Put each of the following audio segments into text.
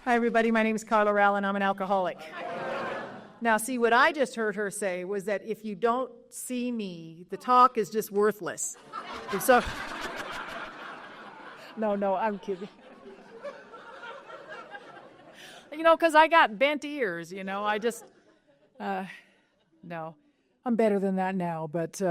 Hi, everybody. My name is Carla and I'm an alcoholic. Now, see, what I just heard her say was that if you don't see me, the talk is just worthless. So, no, I'm kidding. Because I got bent ears, I just, no. I'm better than that now, but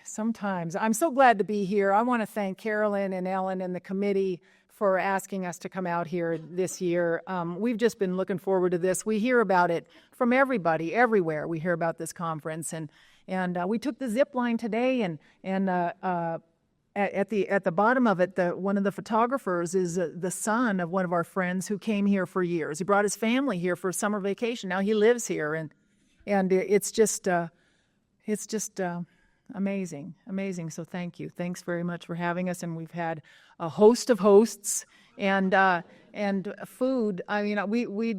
sometimes. I'm so glad to be here. I want to thank Carolyn and Ellen and the committee for asking us to come out here this year. We've just been looking forward to this. We hear about it from everybody, everywhere. We hear about this conference, and we took the zip line today, and at the bottom of it, one of the photographers is the son of one of our friends who came here for years. He brought his family here for summer vacation. Now he lives here, and it's just amazing. So thank you. Thanks very much for having us. And we've had a host of hosts and food. I mean, we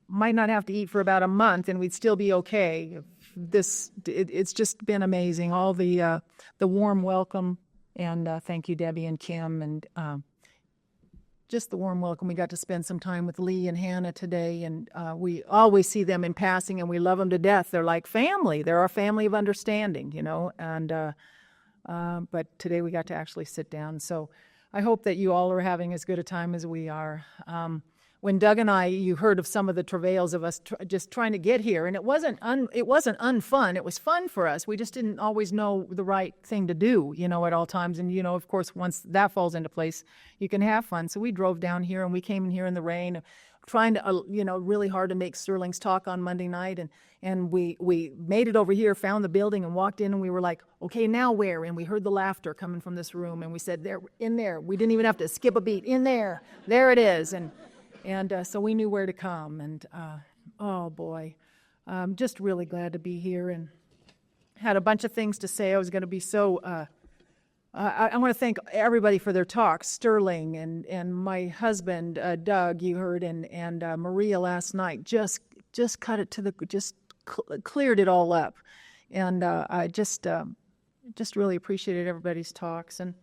might not have to eat for about a month, and we'd still be okay. It's just been amazing. All the warm welcome, and thank you, Debbie and Kim, and just the warm welcome. We got to spend some time with Lee and Hannah today, and we always see them in passing, and we love them to death. They're like family. They're our family of understanding, and but today we got to actually sit down. So I hope that you all are having as good a time as we are. When Doug and you heard of some of the travails of us just trying to get here, and it wasn't unfun. It was fun for us. We just didn't always know the right thing to do, at all times. And, of course, once that falls into place, you can have fun. So we drove down here, and we came in here in the rain, trying to, really hard to make Sterling's talk on Monday night. And we made it over here, found the building, and walked in, and we were like, okay, now where? And we heard the laughter coming from this room, and we said, there, in there. We didn't even have to skip a beat. In there. There it is. And so we knew where to come, and oh boy, I'm just really glad to be here, and had a bunch of things to say. I was going to be so, I want to thank everybody for their talks, Sterling and my husband, Doug, you heard, and Maria last night, just cut it to cleared it all up, and I just really appreciated everybody's talks. And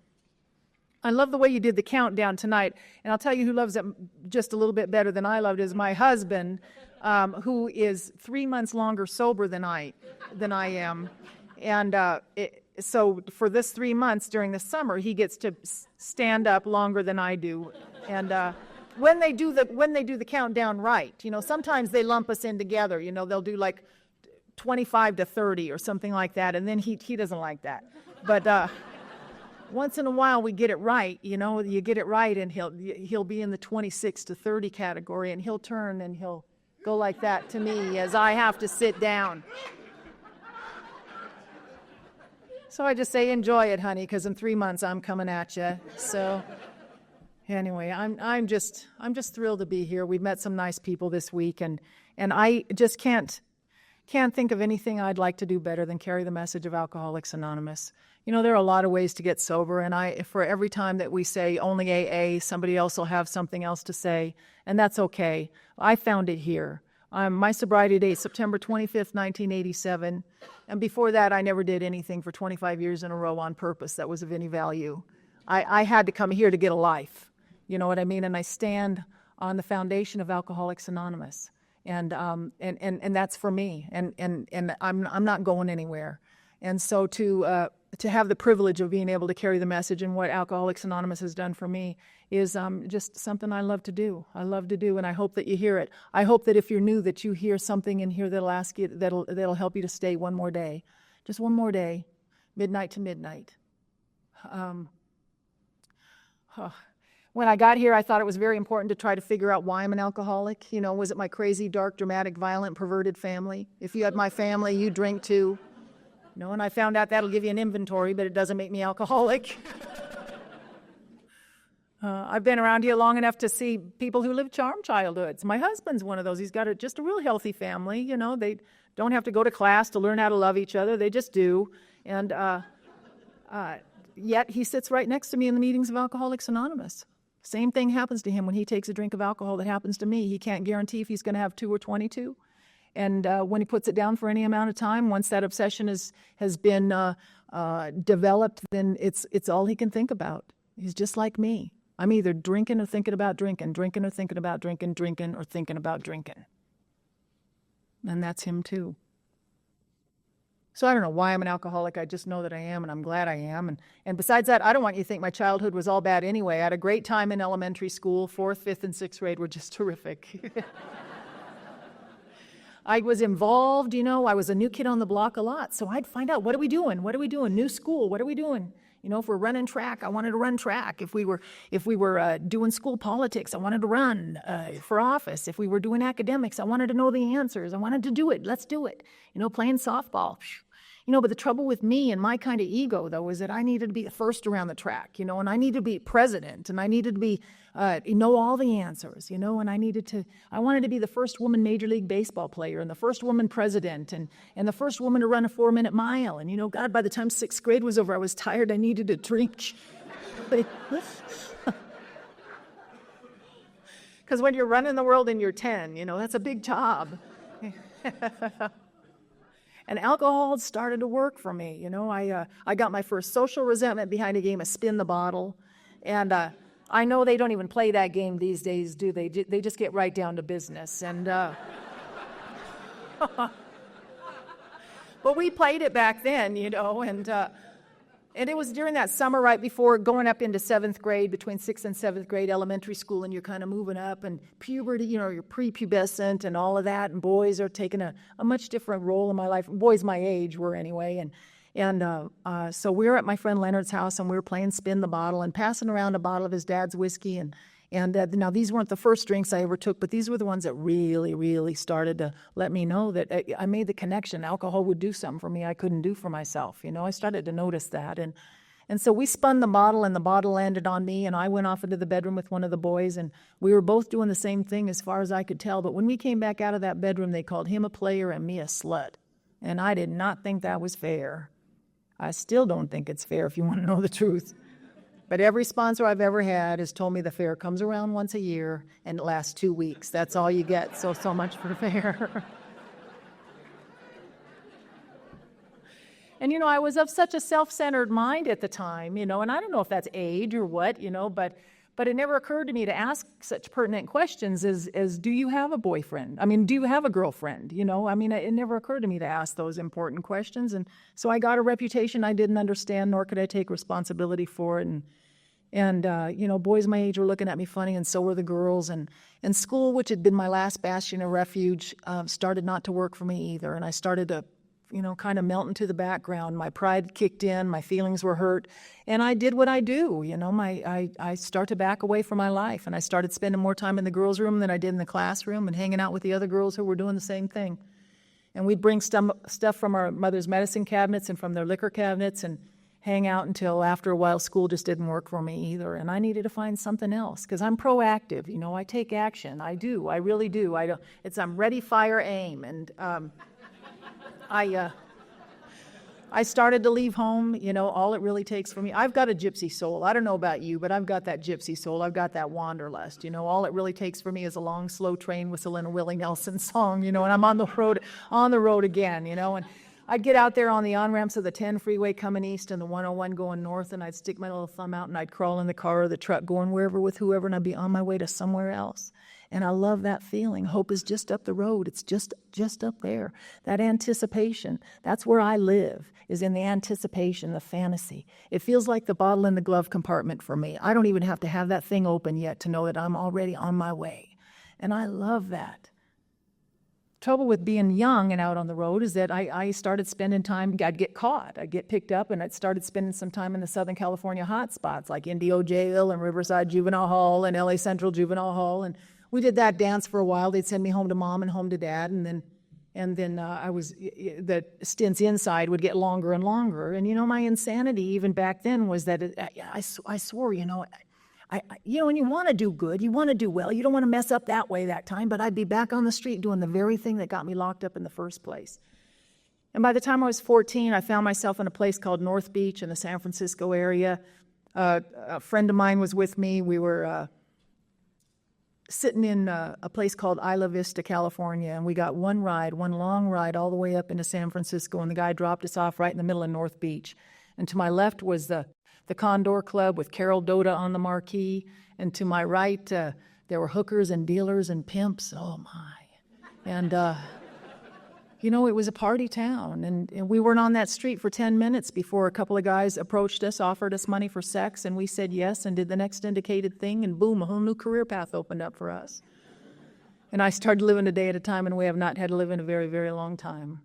I love the way you did the countdown tonight, and I'll tell you who loves it just a little bit better than I loved is my husband, who is 3 months longer sober than I am, and so for this 3 months during the summer, he gets to stand up longer than I do, and when they do the countdown right, sometimes they lump us in together, they'll do like 25 to 30 or something like that, and then he doesn't like that, but. Once in a while we get it right, you get it right, and he'll be in the 26 to 30 category, and he'll turn and he'll go like that to me as I have to sit down. So I just say, enjoy it, honey, because in 3 months I'm coming at you. So anyway, I'm just thrilled to be here. We've met some nice people this week, and I just can't think of anything I'd like to do better than carry the message of Alcoholics Anonymous. There are a lot of ways to get sober, and for every time that we say only AA, somebody else will have something else to say, and that's okay. I found it here. My sobriety date, September 25th, 1987, and before that I never did anything for 25 years in a row on purpose that was of any value. I had to come here to get a life, you know what I mean? And I stand on the foundation of Alcoholics Anonymous. And that's for me, and I'm not going anywhere. And so to have the privilege of being able to carry the message and what Alcoholics Anonymous has done for me is just something I love to do. And I hope that you hear it. I hope that if you're new, that you hear something in here that'll help you to stay one more day, just one more day, midnight to midnight. When I got here, I thought it was very important to try to figure out why I'm an alcoholic. Was it my crazy, dark, dramatic, violent, perverted family? If you had my family, you drink too. And I found out that'll give you an inventory, but it doesn't make me alcoholic. I've been around here long enough to see people who live charmed childhoods. My husband's one of those. He's got just a real healthy family. They don't have to go to class to learn how to love each other. They just do. And yet he sits right next to me in the meetings of Alcoholics Anonymous. Same thing happens to him when he takes a drink of alcohol that happens to me. He can't guarantee if he's going to have 2 or 22. And when he puts it down for any amount of time, once that obsession has been developed, then it's all he can think about. He's just like me. I'm either drinking or thinking about drinking, drinking or thinking about drinking, drinking or thinking about drinking. And that's him too. So I don't know why I'm an alcoholic. I just know that I am, and I'm glad I am. And besides that, I don't want you to think my childhood was all bad anyway. I had a great time in elementary school. 4th, 5th, and 6th grade were just terrific. I was involved, I was a new kid on the block a lot. So I'd find out, what are we doing? What are we doing? New school, what are we doing? If we're running track, I wanted to run track. If we were doing school politics, I wanted to run for office. If we were doing academics, I wanted to know the answers. I wanted to do it. Let's do it. Playing softball. But the trouble with me and my kind of ego, though, is that I needed to be first around the track, and I needed to be president, and I needed to be, know all the answers, and I wanted to be the first woman Major League Baseball player and the first woman president and the first woman to run a 4-minute mile. And, God, by the time 6th grade was over, I was tired. I needed a drink. Because when you're running the world and you're 10, that's a big job. And alcohol started to work for me. I got my first social resentment behind a game of spin the bottle. And I know they don't even play that game these days, do they? They just get right down to business. And but we played it back then, and it was during that summer right before going up into 7th grade, between 6th and 7th grade elementary school, and you're kind of moving up, and puberty, you're prepubescent and all of that, and boys are taking a much different role in my life. Boys my age were anyway, and so we were at my friend Leonard's house, and we were playing spin the bottle and passing around a bottle of his dad's whiskey, and now these weren't the first drinks I ever took, but these were the ones that really, really started to let me know that I made the connection. Alcohol would do something for me I couldn't do for myself. I started to notice that. And so we spun the bottle, and the bottle landed on me, and I went off into the bedroom with one of the boys, and we were both doing the same thing as far as I could tell. But when we came back out of that bedroom, they called him a player and me a slut. And I did not think that was fair. I still don't think it's fair, if you want to know the truth. But every sponsor I've ever had has told me the fair comes around once a year and it lasts 2 weeks. That's all you get, so much for the fair. And, I was of such a self-centered mind at the time, and I don't know if that's age or what, but it never occurred to me to ask such pertinent questions as do you have a boyfriend? I mean, do you have a girlfriend? It never occurred to me to ask those important questions. And so I got a reputation I didn't understand, nor could I take responsibility for it. And boys my age were looking at me funny, and so were the girls. And school, which had been my last bastion of refuge, started not to work for me either. And I started to kind of melt into the background. My pride kicked in, my feelings were hurt, and I did what I do. I start to back away from my life, and I started spending more time in the girls' room than I did in the classroom, and hanging out with the other girls who were doing the same thing. And we'd bring stuff from our mother's medicine cabinets and from their liquor cabinets and hang out until after a while school just didn't work for me either, and I needed to find something else because I'm proactive. I take action. I do. I really do. I'm ready, fire, aim, and I started to leave home. All it really takes for me, I've got a gypsy soul. I don't know about you, but I've got that gypsy soul. I've got that wanderlust. All it really takes for me is a long, slow train whistle and a Willie Nelson song, and I'm on the road again, and I'd get out there on the on-ramps of the 10 freeway coming east and the 101 going north, and I'd stick my little thumb out and I'd crawl in the car or the truck going wherever with whoever, and I'd be on my way to somewhere else. And I love that feeling. Hope is just up the road. It's just up there. That anticipation, that's where I live, is in the anticipation, the fantasy. It feels like the bottle in the glove compartment for me. I don't even have to have that thing open yet to know that I'm already on my way. And I love that. Trouble with being young and out on the road is that I started spending time, I'd get caught. I'd get picked up, and I'd started spending some time in the Southern California hot spots like Indio Jail and Riverside Juvenile Hall and LA Central Juvenile Hall. And we did that dance for a while. They'd send me home to mom and home to dad, and then the stints inside would get longer and longer. And my insanity even back then was that I swore, and you want to do good, you want to do well, you don't want to mess up that way that time, but I'd be back on the street doing the very thing that got me locked up in the first place. And by the time I was 14, I found myself in a place called North Beach in the San Francisco area. A friend of mine was with me. We were sitting in a place called Isla Vista, California, and we got one long ride all the way up into San Francisco, and the guy dropped us off right in the middle of North Beach. And to my left was the the Condor Club with Carol Doda on the marquee. And to my right, there were hookers and dealers and pimps. Oh, my. And, it was a party town. And we weren't on that street for 10 minutes before a couple of guys approached us, offered us money for sex, and we said yes and did the next indicated thing, and boom, a whole new career path opened up for us. And I started living a day at a time in a way I've not had to live in a very, very long time.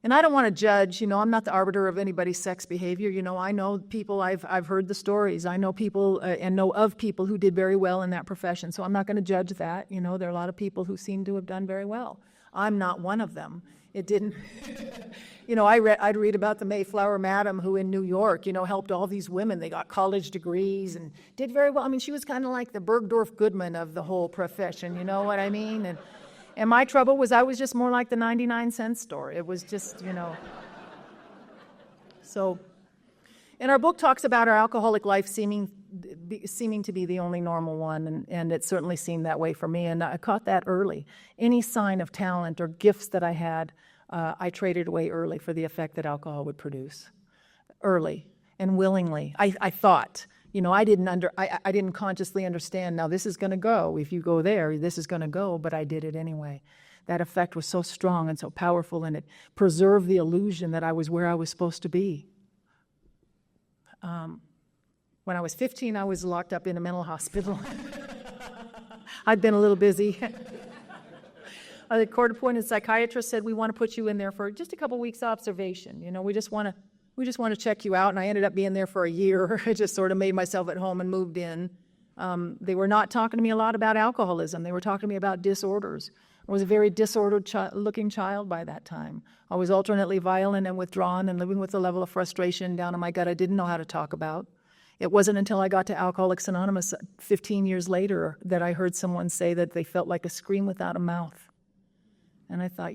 And I don't want to judge, I'm not the arbiter of anybody's sex behavior. I know people, I've heard the stories. I know people and know of people who did very well in that profession. So I'm not going to judge that. There are a lot of people who seem to have done very well. I'm not one of them. It didn't, I'd read about the Mayflower Madam who in New York, helped all these women. They got college degrees and did very well. I mean, she was kind of like the Bergdorf Goodman of the whole profession, you know what I mean? And my trouble was I was just more like the 99-cent store. It was just, So, and our book talks about our alcoholic life seeming to be the only normal one, and it certainly seemed that way for me, and I caught that early. Any sign of talent or gifts that I had, I traded away early for the effect that alcohol would produce. Early and willingly. I thought. I didn't consciously understand, now this is going to go. If you go there, this is going to go, but I did it anyway. That effect was so strong and so powerful, and it preserved the illusion that I was where I was supposed to be. When I was 15, I was locked up in a mental hospital. I'd been a little busy. The court-appointed psychiatrist said, we want to put you in there for just a couple weeks observation. We just want to check you out, and I ended up being there for a year. I just sort of made myself at home and moved in. They were not talking to me a lot about alcoholism. They were talking to me about disorders. I was a very disordered looking child by that time. I was alternately violent and withdrawn and living with a level of frustration down in my gut I didn't know how to talk about. It wasn't until I got to Alcoholics Anonymous 15 years later that I heard someone say that they felt like a scream without a mouth. And I thought,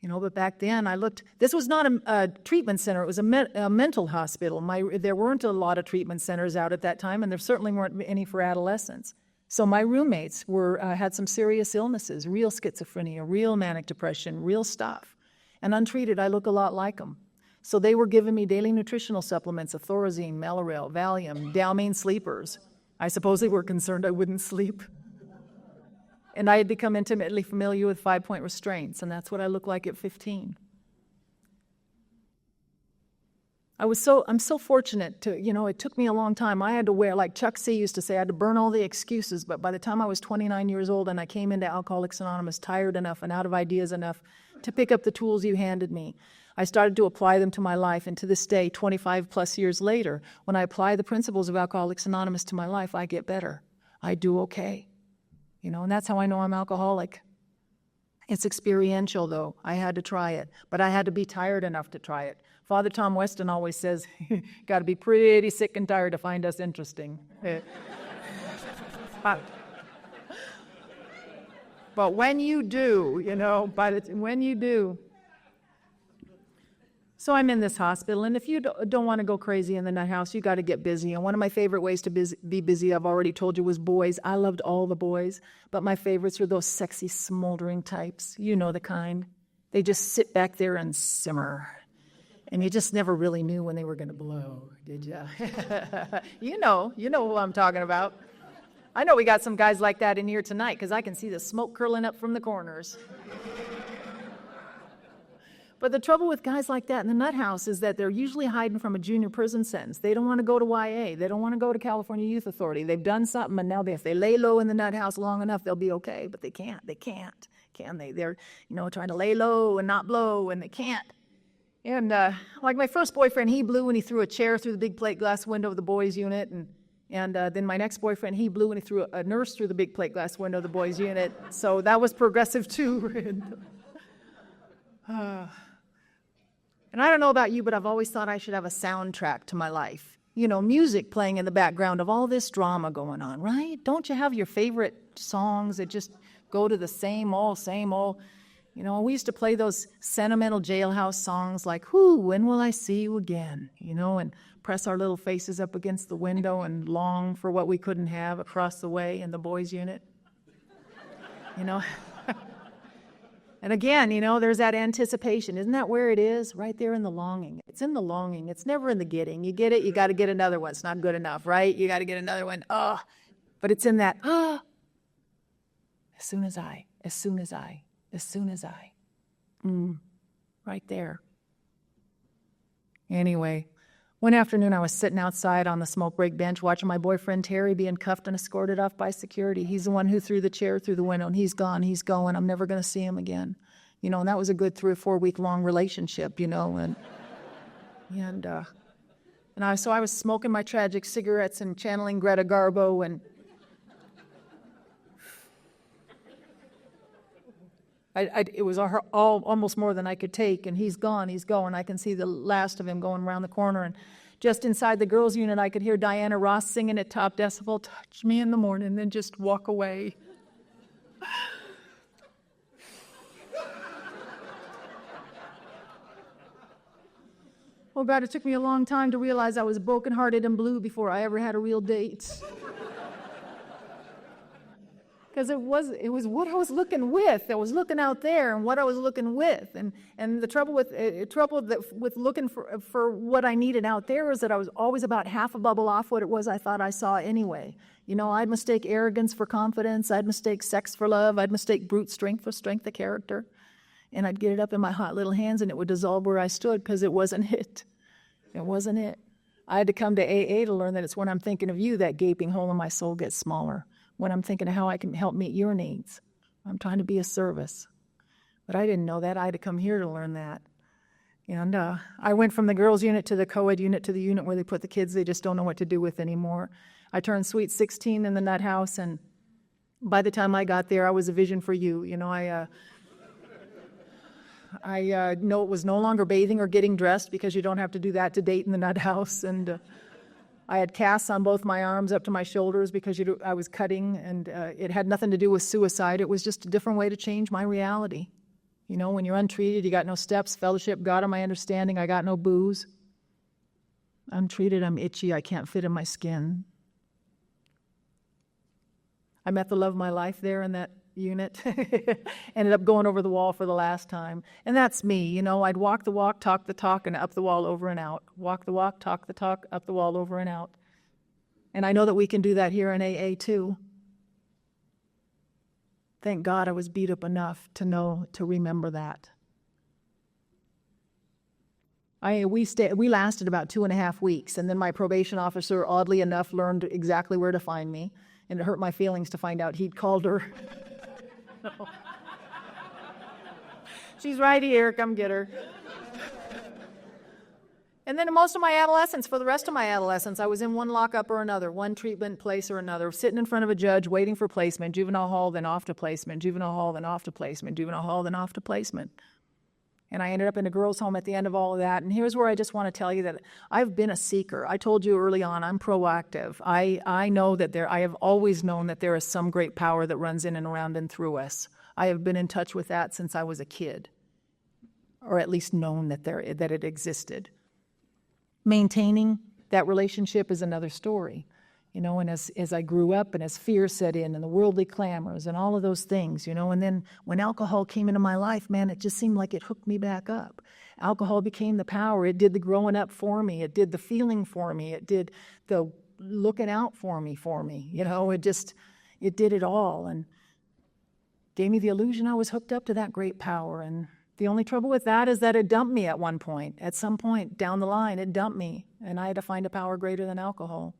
but back then I looked, this was not a treatment center, it was a mental hospital. There weren't a lot of treatment centers out at that time, and there certainly weren't any for adolescents. So my roommates had some serious illnesses, real schizophrenia, real manic depression, real stuff. And untreated, I look a lot like them. So they were giving me daily nutritional supplements, Thorazine, Mellaril, Valium, Dalmine sleepers. I suppose they were concerned I wouldn't sleep. And I had become intimately familiar with 5-point restraints, and that's what I looked like at 15. I'm so fortunate to, it took me a long time. I had to wear, like Chuck C. used to say, I had to burn all the excuses, but by the time I was 29 years old and I came into Alcoholics Anonymous tired enough and out of ideas enough to pick up the tools you handed me, I started to apply them to my life, and to this day, 25 plus years later, when I apply the principles of Alcoholics Anonymous to my life, I get better. I do okay. And that's how I know I'm alcoholic. It's experiential, though. I had to try it, but I had to be tired enough to try it. Father Tom Weston always says, got to be pretty sick and tired to find us interesting. But when you do, when you do. So I'm in this hospital, and if you don't want to go crazy in the nut house, you got to get busy. And one of my favorite ways to be busy, I've already told you, was boys. I loved all the boys, but my favorites were those sexy, smoldering types. You know the kind. They just sit back there and simmer. And you just never really knew when they were going to blow, did you? You know who I'm talking about. I know we got some guys like that in here tonight because I can see the smoke curling up from the corners. But the trouble with guys like that in the nut house is that they're usually hiding from a junior prison sentence. They don't want to go to YA. They don't want to go to California Youth Authority. They've done something, and now if they lay low in the nut house long enough, they'll be okay. But they can't. They can't. Can they? They're, trying to lay low and not blow, and they can't. And like my first boyfriend, he blew when he threw a chair through the big plate glass window of the boys' unit. And then my next boyfriend, he blew when he threw a nurse through the big plate glass window of the boys' unit. So that was progressive, too. And I don't know about you, but I've always thought I should have a soundtrack to my life. Music playing in the background of all this drama going on, right? Don't you have your favorite songs that just go to the same old? We used to play those sentimental jailhouse songs like, when will I see you again? And press our little faces up against the window and long for what we couldn't have across the way in the boys' unit. And again, there's that anticipation. Isn't that where it is? Right there in the longing. It's in the longing. It's never in the getting. You get it, you got to get another one. It's not good enough, right? You got to get another one. But it's in that, as soon as I. Right there. Anyway, one afternoon I was sitting outside on the smoke break bench watching my boyfriend Terry being cuffed and escorted off by security. He's the one who threw the chair through the window, and he's gone, he's going. I'm never going to see him again. And that was a good 3 or 4 week long relationship, and so I was smoking my tragic cigarettes and channeling Greta Garbo, and it was almost more than I could take, and he's gone, he's going. I can see the last of him going around the corner, and just inside the girls' unit, I could hear Diana Ross singing at top decibel, "Touch me in the morning," then just walk away. Oh God, it took me a long time to realize I was brokenhearted and blue before I ever had a real date. Because it was what I was looking with. I was looking out there and what I was looking with. And the trouble with looking for what I needed out there is that I was always about half a bubble off what it was I thought I saw anyway. I'd mistake arrogance for confidence. I'd mistake sex for love. I'd mistake brute strength for strength of character. And I'd get it up in my hot little hands and it would dissolve where I stood because it wasn't it. It wasn't it. I had to come to AA to learn that it's when I'm thinking of you that gaping hole in my soul gets smaller. When I'm thinking of how I can help meet your needs. I'm trying to be a service. But I didn't know that. I had to come here to learn that. And I went from the girls' unit to the co-ed unit to the unit where they put the kids they just don't know what to do with anymore. I turned sweet 16 in the nut house, and by the time I got there, I was a vision for you. I know it was no longer bathing or getting dressed because you don't have to do that to date in the nut house. And I had casts on both my arms up to my shoulders because I was cutting, and it had nothing to do with suicide. It was just a different way to change my reality. When you're untreated, you got no steps, fellowship, God on my understanding, I got no booze. Untreated, I'm itchy, I can't fit in my skin. I met the love of my life there in that unit. Ended up going over the wall for the last time. And that's me, I'd walk the walk, talk the talk, and up the wall, over and out. Walk the walk, talk the talk, up the wall, over and out. And I know that we can do that here in AA too. Thank God I was beat up enough to remember that. We lasted about 2.5 weeks, and then my probation officer, oddly enough, learned exactly where to find me, and it hurt my feelings to find out he'd called her. No. She's right here, come get her. And then most of my adolescence, for the rest of my adolescence, I was in one lockup or another, one treatment place or another, sitting in front of a judge waiting for placement, juvenile hall, then off to placement, juvenile hall, then off to placement, juvenile hall, then off to placement. And I ended up in a girls' home at the end of all of that. And here's where I just want to tell you that I've been a seeker. I told you early on, I'm proactive. I know that I have always known that there is some great power that runs in and around and through us. I have been in touch with that since I was a kid, or at least known that it existed. Maintaining that relationship is another story. And as I grew up and as fear set in and the worldly clamors and all of those things, and then when alcohol came into my life, man, it just seemed like it hooked me back up. Alcohol became the power. It did the growing up for me. It did the feeling for me. It did the looking out for me. It did it all and gave me the illusion I was hooked up to that great power. And the only trouble with that is that it dumped me at one point. At some point down the line, it dumped me, and I had to find a power greater than alcohol.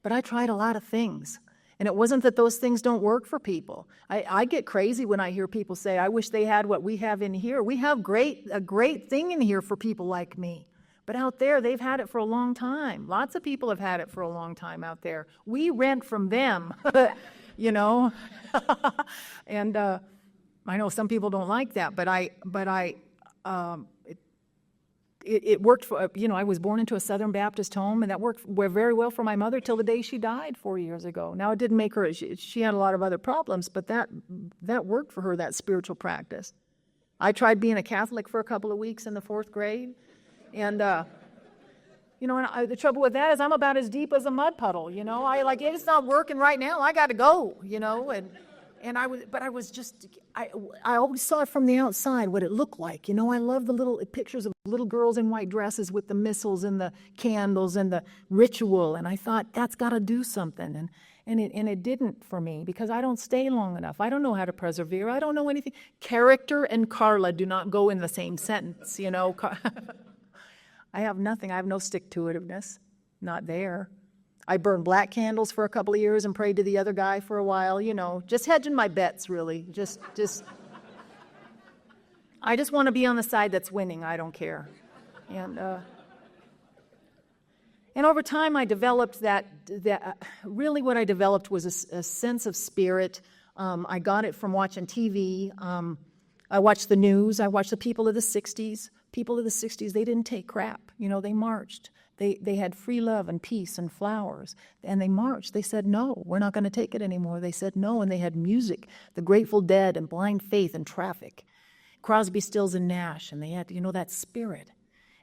But I tried a lot of things, and it wasn't that those things don't work for people. I get crazy when I hear people say, I wish they had what we have in here. We have a great thing in here for people like me. But out there, they've had it for a long time. Lots of people have had it for a long time out there. We rent from them, And I know some people don't like that, but it worked for, I was born into a Southern Baptist home, and that worked very well for my mother till the day she died 4 years ago. Now, it didn't make her, she had a lot of other problems, but that worked for her, that spiritual practice. I tried being a Catholic for a couple of weeks in the 4th grade, and, the trouble with that is I'm about as deep as a mud puddle, it's not working right now, I got to go, And I always saw it from the outside, what it looked like. You know, I love the little pictures of little girls in white dresses with the missals and the candles and the ritual. And I thought, that's got to do something. And it didn't for me, because I don't stay long enough. I don't know how to persevere. I don't know anything. Character and Carla do not go in the same sentence, you know. I have nothing. I have no stick-to-itiveness. Not there. I burned black candles for a couple of years and prayed to the other guy for a while, you know, just hedging my bets, really. I just want to be on the side that's winning. I don't care. And over time, I developed that really what I developed was a sense of spirit. I got it from watching TV. I watched the news. I watched the people of the 60s. People of the 60s, they didn't take crap. You know, they marched. They had free love and peace and flowers. And they marched. They said, no, we're not going to take it anymore. They said no, and they had music, the Grateful Dead and Blind Faith and Traffic, Crosby, Stills, and Nash. And they had, you know, that spirit.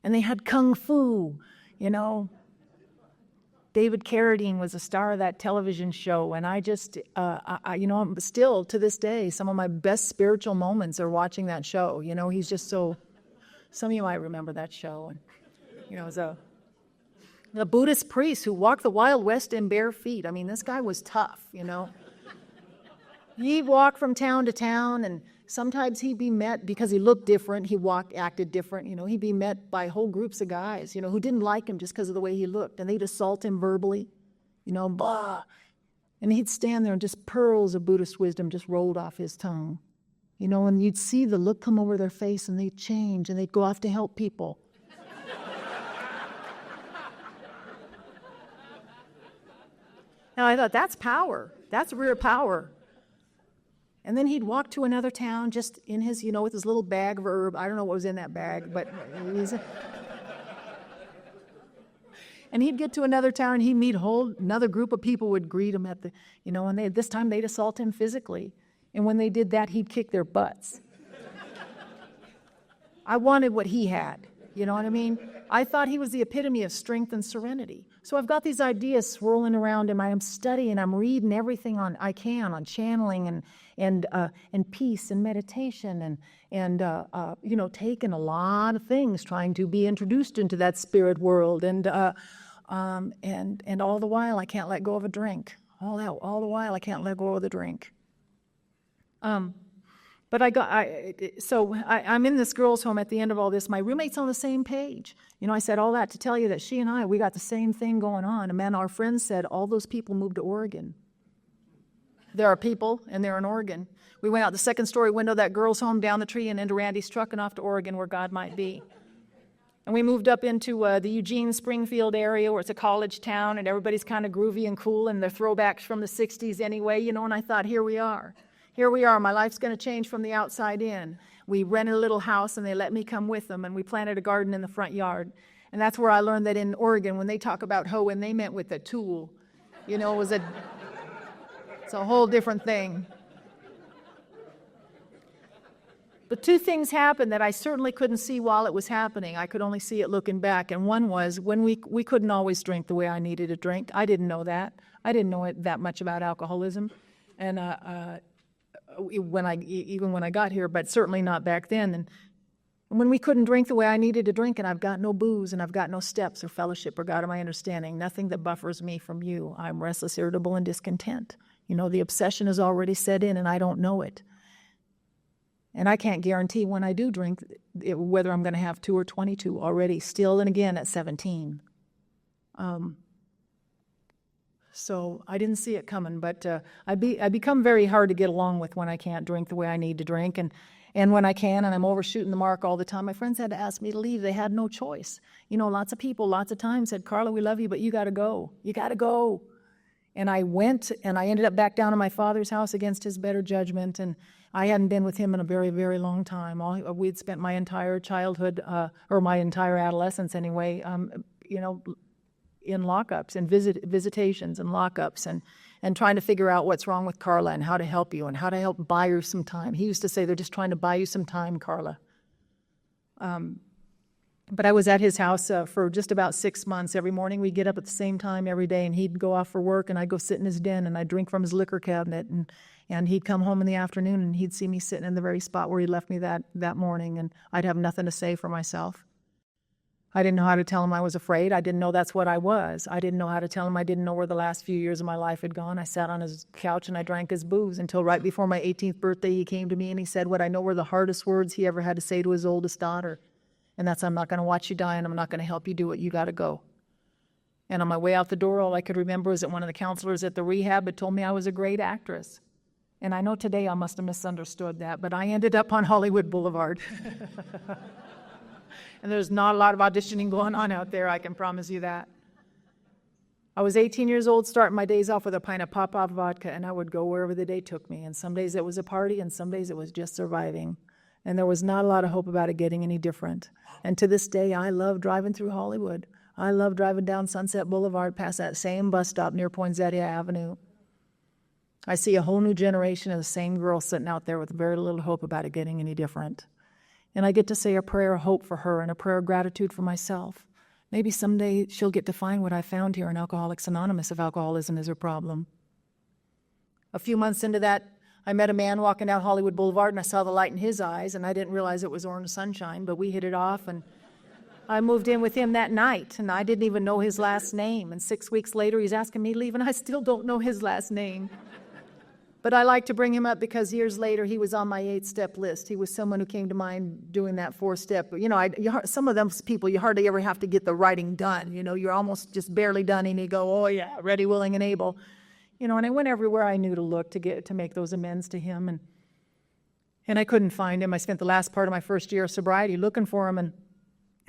And they had Kung Fu, you know. David Carradine was a star of that television show. And I just, you know, I'm still to this day, some of my best spiritual moments are watching that show. You know, he's just so, some of you might remember that show. And, you know, it was a Buddhist priest who walked the Wild West in bare feet. I mean, this guy was tough, you know. He'd walk from town to town, and sometimes he'd be met because he looked different. He acted different, you know. He'd be met by whole groups of guys, you know, who didn't like him just because of the way he looked, and they'd assault him verbally, you know, blah. And he'd stand there and just pearls of Buddhist wisdom just rolled off his tongue, you know, and you'd see the look come over their face, and they'd change, and they'd go off to help people. Now, I thought, that's power. That's real power. And then he'd walk to another town just in his, you know, with his little bag of herb. I don't know what was in that bag, but and he'd get to another town, and he'd meet another group of people would greet him at the, you know, and this time they'd assault him physically. And when they did that, he'd kick their butts. I wanted what he had. You know what I mean? I thought he was the epitome of strength and serenity. So I've got these ideas swirling around him. I am studying. I'm reading everything I can on channeling and peace and meditation and you know, taking a lot of things, trying to be introduced into that spirit world. And all the while I can't let go of a drink. All the while I can't let go of the drink. But I'm in this girls' home at the end of all this. My roommate's on the same page. You know, I said all that to tell you that she and I, we got the same thing going on. And man, our friends said all those people moved to Oregon. There are people, and they're in Oregon. We went out the second-story window of that girls' home, down the tree, and into Randy's truck, and off to Oregon, where God might be. And we moved up into the Eugene, Springfield area, where it's a college town, and everybody's kind of groovy and cool, and they're throwbacks from the 60s anyway, you know, and I thought, here we are. Here we are. My life's going to change from the outside in. We rented a little house, and they let me come with them, and we planted a garden in the front yard. And that's where I learned that in Oregon, when they talk about hoeing, they meant with a tool. You know, it's a whole different thing. But two things happened that I certainly couldn't see while it was happening. I could only see it looking back. And one was when we couldn't always drink the way I needed to drink. I didn't know that. I didn't know it that much about alcoholism. And when I got here, but certainly not back then. And when we couldn't drink the way I needed to drink, and I've got no booze, and I've got no steps or fellowship or God of my understanding, nothing that buffers me from you. I'm restless, irritable, and discontent. You know, the obsession has already set in, and I don't know it. And I can't guarantee when I do drink whether I'm going to have 2 or 22 already, still and again at 17. So I didn't see it coming, but I become very hard to get along with when I can't drink the way I need to drink, and when I can, and I'm overshooting the mark all the time. My friends had to ask me to leave. They had no choice. You know, lots of people, lots of times said, Carla, we love you, but you got to go. You got to go. And I went, and I ended up back down in my father's house against his better judgment, and I hadn't been with him in a very, very long time. We'd spent my entire childhood, or my entire adolescence anyway, you know, in lockups and visitations and lockups and trying to figure out what's wrong with Carla and how to help you and how to help buy her some time. He used to say, they're just trying to buy you some time, Carla. But I was at his house for just about 6 months. Every morning we'd get up at the same time every day, and he'd go off for work, and I'd go sit in his den, and I'd drink from his liquor cabinet, And he'd come home in the afternoon and he'd see me sitting in the very spot where he left me that morning, and I'd have nothing to say for myself. I didn't know how to tell him I was afraid. I didn't know that's what I was. I didn't know how to tell him I didn't know where the last few years of my life had gone. I sat on his couch and I drank his booze until right before my 18th birthday he came to me and he said what I know were the hardest words he ever had to say to his oldest daughter. And that's, I'm not going to watch you die and I'm not going to help you do it. You got to go. And on my way out the door, all I could remember was that one of the counselors at the rehab had told me I was a great actress. And I know today I must have misunderstood that, but I ended up on Hollywood Boulevard. And there's not a lot of auditioning going on out there, I can promise you that. I was 18 years old, starting my days off with a pint of Popov vodka, and I would go wherever the day took me. And some days it was a party, and some days it was just surviving. And there was not a lot of hope about it getting any different. And to this day, I love driving through Hollywood. I love driving down Sunset Boulevard past that same bus stop near Poinsettia Avenue. I see a whole new generation of the same girl sitting out there with very little hope about it getting any different. And I get to say a prayer of hope for her and a prayer of gratitude for myself. Maybe someday she'll get to find what I found here in Alcoholics Anonymous if alcoholism is her problem. A few months into that, I met a man walking down Hollywood Boulevard and I saw the light in his eyes and I didn't realize it was orange sunshine, but we hit it off and I moved in with him that night and I didn't even know his last name. And 6 weeks later, he's asking me to leave and I still don't know his last name. But I like to bring him up because years later, he was on my 8-step list. He was someone who came to mind doing that 4-step. You know, some of those people, you hardly ever have to get the writing done. You know, you're almost just barely done, and you go, oh, yeah, ready, willing, and able. You know, and I went everywhere I knew to look to make those amends to him. And I couldn't find him. I spent the last part of my first year of sobriety looking for him, and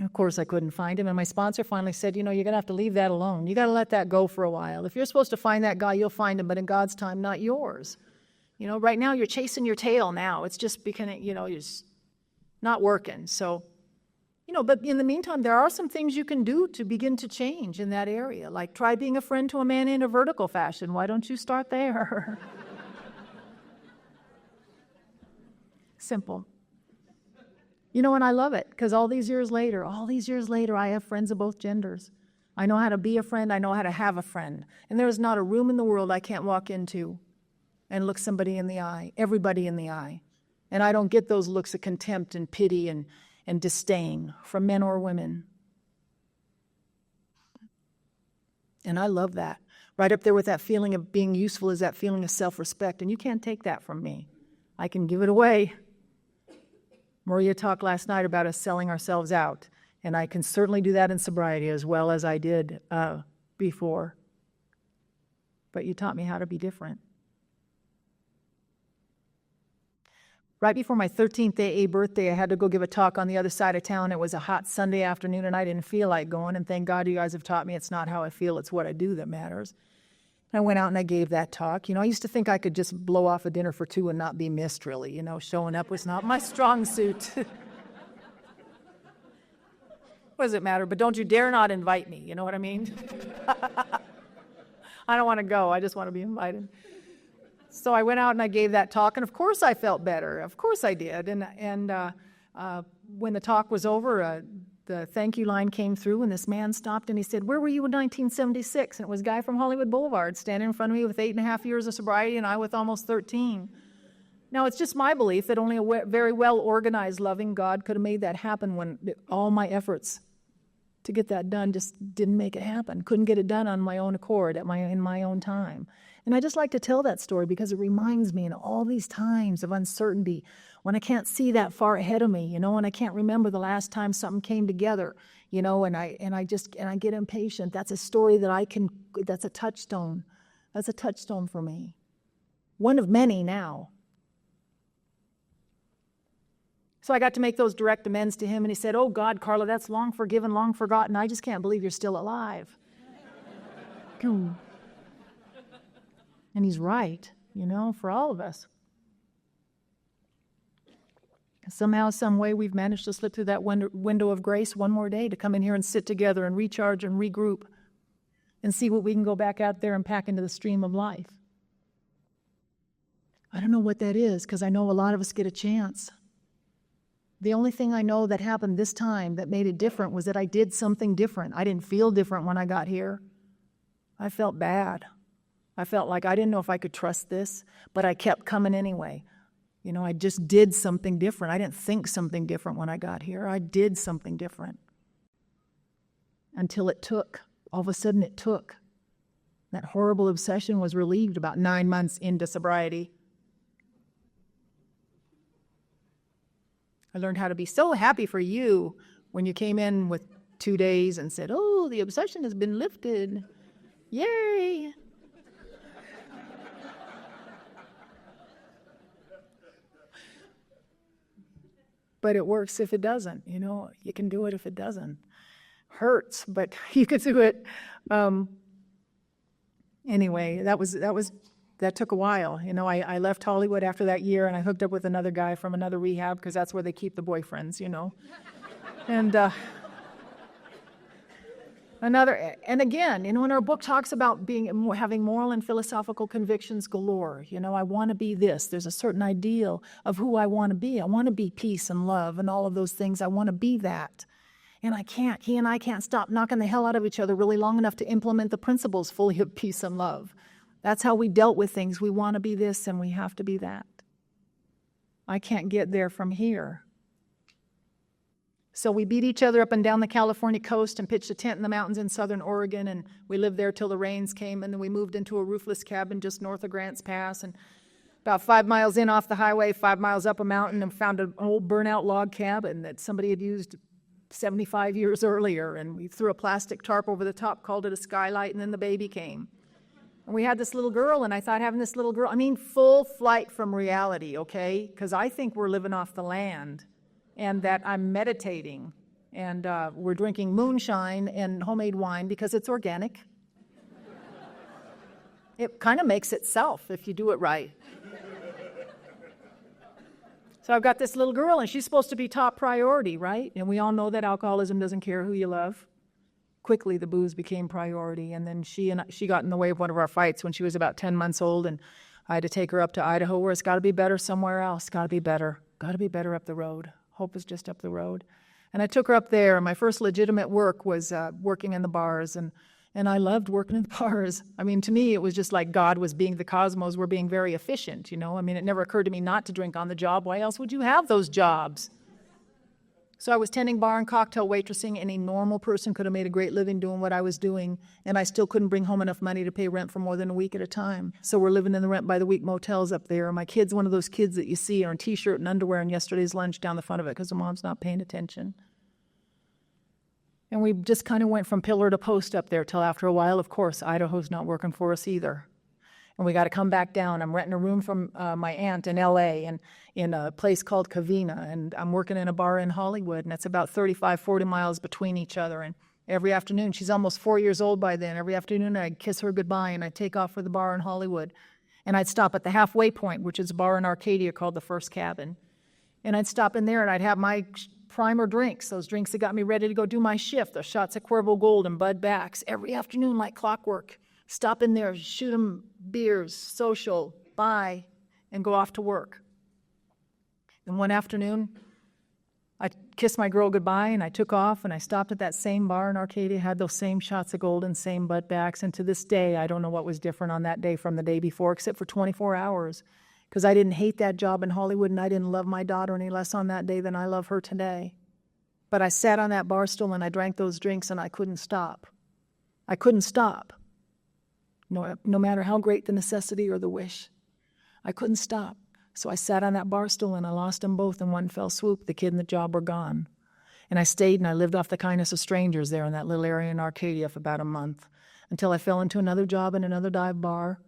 of course I couldn't find him. And my sponsor finally said, you know, you're going to have to leave that alone. You got to let that go for a while. If you're supposed to find that guy, you'll find him, but in God's time, not yours. You know, right now you're chasing your tail now. It's just becoming, you know, you're just not working. So, you know, but in the meantime, there are some things you can do to begin to change in that area. Like try being a friend to a man in a vertical fashion. Why don't you start there? Simple. You know, and I love it because all these years later, I have friends of both genders. I know how to be a friend. I know how to have a friend. And there is not a room in the world I can't walk into and look somebody in the eye, everybody in the eye. And I don't get those looks of contempt and pity and disdain from men or women. And I love that. Right up there with that feeling of being useful is that feeling of self-respect. And you can't take that from me. I can give it away. Maria talked last night about us selling ourselves out. And I can certainly do that in sobriety as well as I did before. But you taught me how to be different. Right before my 13th AA birthday, I had to go give a talk on the other side of town. It was a hot Sunday afternoon, and I didn't feel like going. And thank God you guys have taught me it's not how I feel, it's what I do that matters. And I went out and I gave that talk. You know, I used to think I could just blow off a dinner for two and not be missed, really. You know, showing up was not my strong suit. What does it matter? But don't you dare not invite me. You know what I mean? I don't want to go. I just want to be invited. So I went out and I gave that talk, and of course I felt better. Of course I did. And when the talk was over, the thank you line came through, and this man stopped and he said, "Where were you in 1976?" And it was a guy from Hollywood Boulevard standing in front of me with 8.5 years of sobriety, and I with almost 13. Now, it's just my belief that only a very well-organized, loving God could have made that happen when all my efforts to get that done just didn't make it happen. Couldn't get it done on my own accord in my own time. And I just like to tell that story because it reminds me in all these times of uncertainty, when I can't see that far ahead of me, you know, and I can't remember the last time something came together, you know, and I get impatient. That's a story that's a touchstone. That's a touchstone for me. One of many now. So I got to make those direct amends to him, and he said, "Oh God, Carla, that's long forgiven, long forgotten. I just can't believe you're still alive." And he's right, you know, for all of us. Somehow, some way, we've managed to slip through that window of grace one more day to come in here and sit together and recharge and regroup and see what we can go back out there and pack into the stream of life. I don't know what that is, because I know a lot of us get a chance. The only thing I know that happened this time that made it different was that I did something different. I didn't feel different when I got here. I felt bad. I felt like I didn't know if I could trust this, but I kept coming anyway. I just did something different. I didn't think something different when I got here. I did something different. Until it took. All of a sudden it took. That horrible obsession was relieved about 9 months into sobriety. I learned how to be so happy for you when you came in with 2 days and said, "Oh, the obsession has been lifted. Yay!" But it works if it doesn't. You can do it if it doesn't. Hurts, but you can do it. Anyway, that took a while. I left Hollywood after that year, and I hooked up with another guy from another rehab because that's where they keep the boyfriends. And again, when our book talks about having moral and philosophical convictions galore, I want to be this. There's a certain ideal of who I want to be. I want to be peace and love and all of those things. I want to be that. And I can't. He and I can't stop knocking the hell out of each other really long enough to implement the principles fully of peace and love. That's how we dealt with things. We want to be this and we have to be that. I can't get there from here. So we beat each other up and down the California coast and pitched a tent in the mountains in southern Oregon, and we lived there till the rains came, and then we moved into a roofless cabin just north of Grants Pass, and about 5 miles in off the highway, 5 miles up a mountain, and found an old burnout log cabin that somebody had used 75 years earlier, and we threw a plastic tarp over the top, called it a skylight, and then the baby came. And we had this little girl, and I thought having this little girl, full flight from reality, okay? Because I think we're living off the land, and that I'm meditating, and we're drinking moonshine and homemade wine because it's organic. It kind of makes itself if you do it right. So I've got this little girl, and she's supposed to be top priority, right? And we all know that alcoholism doesn't care who you love. Quickly, the booze became priority, and then she got in the way of one of our fights when she was about 10 months old, and I had to take her up to Idaho, where it's got to be better somewhere else. Got to be better up the road. Hope is just up the road. And I took her up there, and my first legitimate work was working in the bars, and I loved working in the bars. To me, it was just like God was being the cosmos. We're being very efficient, It never occurred to me not to drink on the job. Why else would you have those jobs? So I was tending bar and cocktail waitressing, and a normal person could have made a great living doing what I was doing, and I still couldn't bring home enough money to pay rent for more than a week at a time. So we're living in the rent-by-the-week motels up there. My kid's one of those kids that you see are in T-shirt and underwear and yesterday's lunch down the front of it because the mom's not paying attention. And we just kind of went from pillar to post up there till after a while, of course, Idaho's not working for us either. And we got to come back down. I'm renting a room from my aunt in L.A. and in a place called Covina, and I'm working in a bar in Hollywood, and it's about 35, 40 miles between each other. And every afternoon, she's almost 4 years old by then, every afternoon I'd kiss her goodbye, and I'd take off for the bar in Hollywood. And I'd stop at the halfway point, which is a bar in Arcadia called the First Cabin. And I'd stop in there, and I'd have my primer drinks, those drinks that got me ready to go do my shift, those shots of Cuervo Gold and Bud Backs, every afternoon like clockwork. Stop in there, shoot them beers, social, buy, and go off to work. And one afternoon, I kissed my girl goodbye, and I took off, and I stopped at that same bar in Arcadia, had those same shots of gold and same Bud Backs, and to this day, I don't know what was different on that day from the day before, except for 24 hours, because I didn't hate that job in Hollywood, and I didn't love my daughter any less on that day than I love her today. But I sat on that bar stool, and I drank those drinks, and I couldn't stop. I couldn't stop. No matter how great the necessity or the wish. I couldn't stop. So I sat on that bar stool, and I lost them both in one fell swoop. The kid and the job were gone. And I stayed, and I lived off the kindness of strangers there in that little area in Arcadia for about a month, until I fell into another job in another dive bar,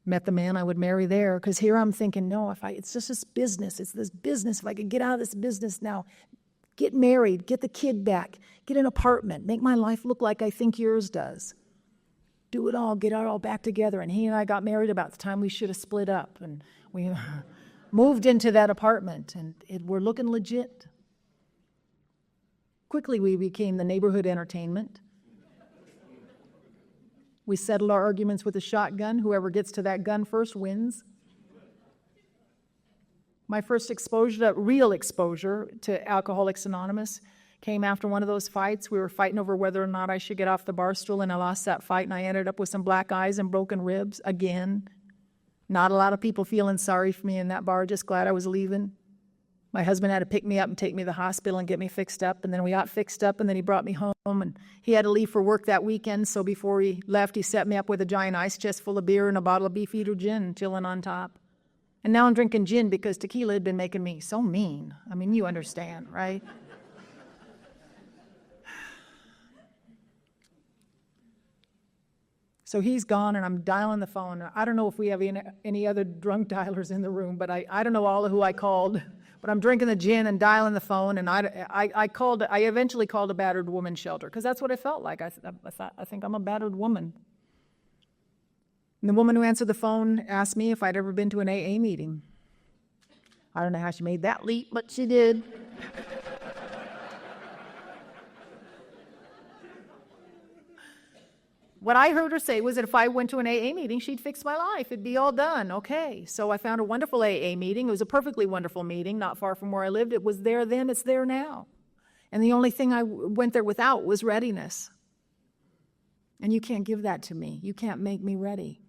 met the man I would marry there, because here I'm thinking, no, it's just this business. It's this business. If I could get out of this business now, get married, get the kid back, get an apartment, make my life look like I think yours does. Do it all, get it all back together. And he and I got married about the time we should have split up. And we moved into that apartment, and we're looking legit. Quickly, we became the neighborhood entertainment. We settled our arguments with a shotgun. Whoever gets to that gun first wins. My first real exposure to Alcoholics Anonymous came after one of those fights. We were fighting over whether or not I should get off the bar stool, and I lost that fight, and I ended up with some black eyes and broken ribs again. Not a lot of people feeling sorry for me in that bar, just glad I was leaving. My husband had to pick me up and take me to the hospital and get me fixed up, and then we got fixed up, and then he brought me home, and he had to leave for work that weekend, so before he left, he set me up with a giant ice chest full of beer and a bottle of Beefeater gin chilling on top. And now I'm drinking gin because tequila had been making me so mean. I mean, you understand, right? So he's gone, and I'm dialing the phone. I don't know if we have any other drunk dialers in the room, but I don't know all of who I called. But I'm drinking the gin and dialing the phone, and I eventually called a battered woman shelter, because that's what I felt like. I think I'm a battered woman. And the woman who answered the phone asked me if I'd ever been to an AA meeting. I don't know how she made that leap, but she did. What I heard her say was that if I went to an AA meeting, she'd fix my life. It'd be all done. Okay. So I found a wonderful AA meeting. It was a perfectly wonderful meeting, not far from where I lived. It was there then, it's there now. And the only thing I went there without was readiness. And you can't give that to me. You can't make me ready.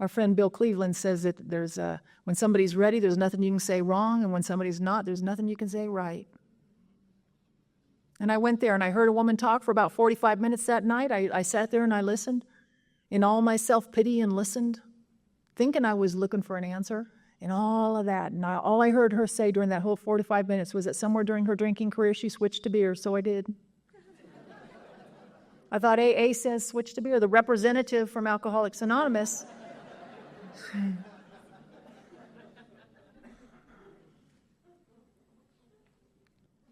Our friend Bill Cleveland says that when somebody's ready, there's nothing you can say wrong, and when somebody's not, there's nothing you can say right. And I went there, and I heard a woman talk for about 45 minutes that night. I sat there and I listened in all my self-pity and listened, thinking I was looking for an answer and all of that. And all I heard her say during that whole 45 minutes was that somewhere during her drinking career, she switched to beer, so I did. I thought AA says switch to beer. The representative from Alcoholics Anonymous.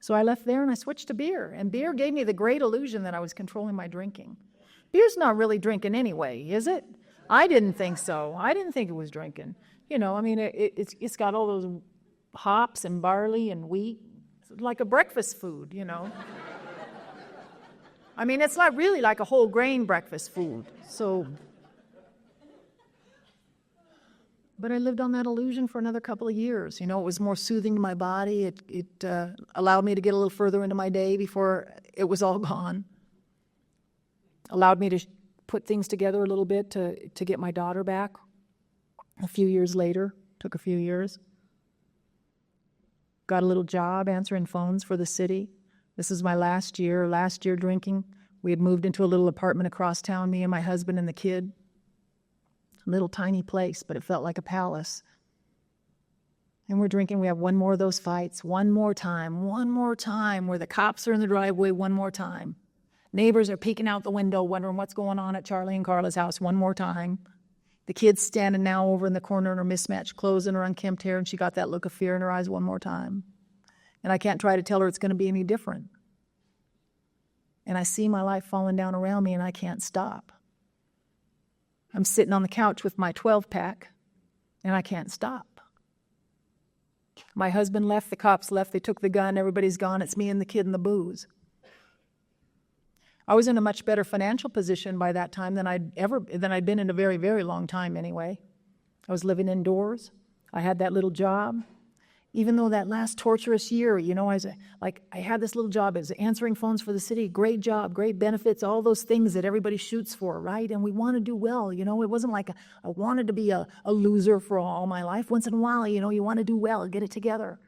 So I left there and I switched to beer. And beer gave me the great illusion that I was controlling my drinking. Beer's not really drinking anyway, is it? I didn't think so. I didn't think it was drinking. You know, I mean, it's got all those hops and barley and wheat. It's like a breakfast food, you know. I mean, it's not really like a whole grain breakfast food. But I lived on that illusion for another couple of years. You know, it was more soothing to my body. It allowed me to get a little further into my day before it was all gone. Allowed me to put things together a little bit to get my daughter back a few years later. Took a few years. Got a little job answering phones for the city. This is my last year drinking. We had moved into a little apartment across town, me and my husband and the kid. Little tiny place, but it felt like a palace. And we're drinking. We have one more of those fights. One more time, where the cops are in the driveway. One more time. Neighbors are peeking out the window wondering what's going on at Charlie and Carla's house. One more time. The kid's standing now over in the corner in her mismatched clothes and her unkempt hair, and she got that look of fear in her eyes one more time. And I can't try to tell her it's going to be any different. And I see my life falling down around me, and I can't stop. I'm sitting on the couch with my 12-pack, and I can't stop. My husband left, the cops left, they took the gun, everybody's gone, it's me and the kid and the booze. I was in a much better financial position by that time than I'd been in a very, very long time anyway. I was living indoors. I had that little job. Even though that last torturous year, you know, I had this little job. It was answering phones for the city. Great job, great benefits, all those things that everybody shoots for, right? And we want to do well, you know. It wasn't like I wanted to be a loser for all my life. Once in a while, you know, you want to do well, get it together.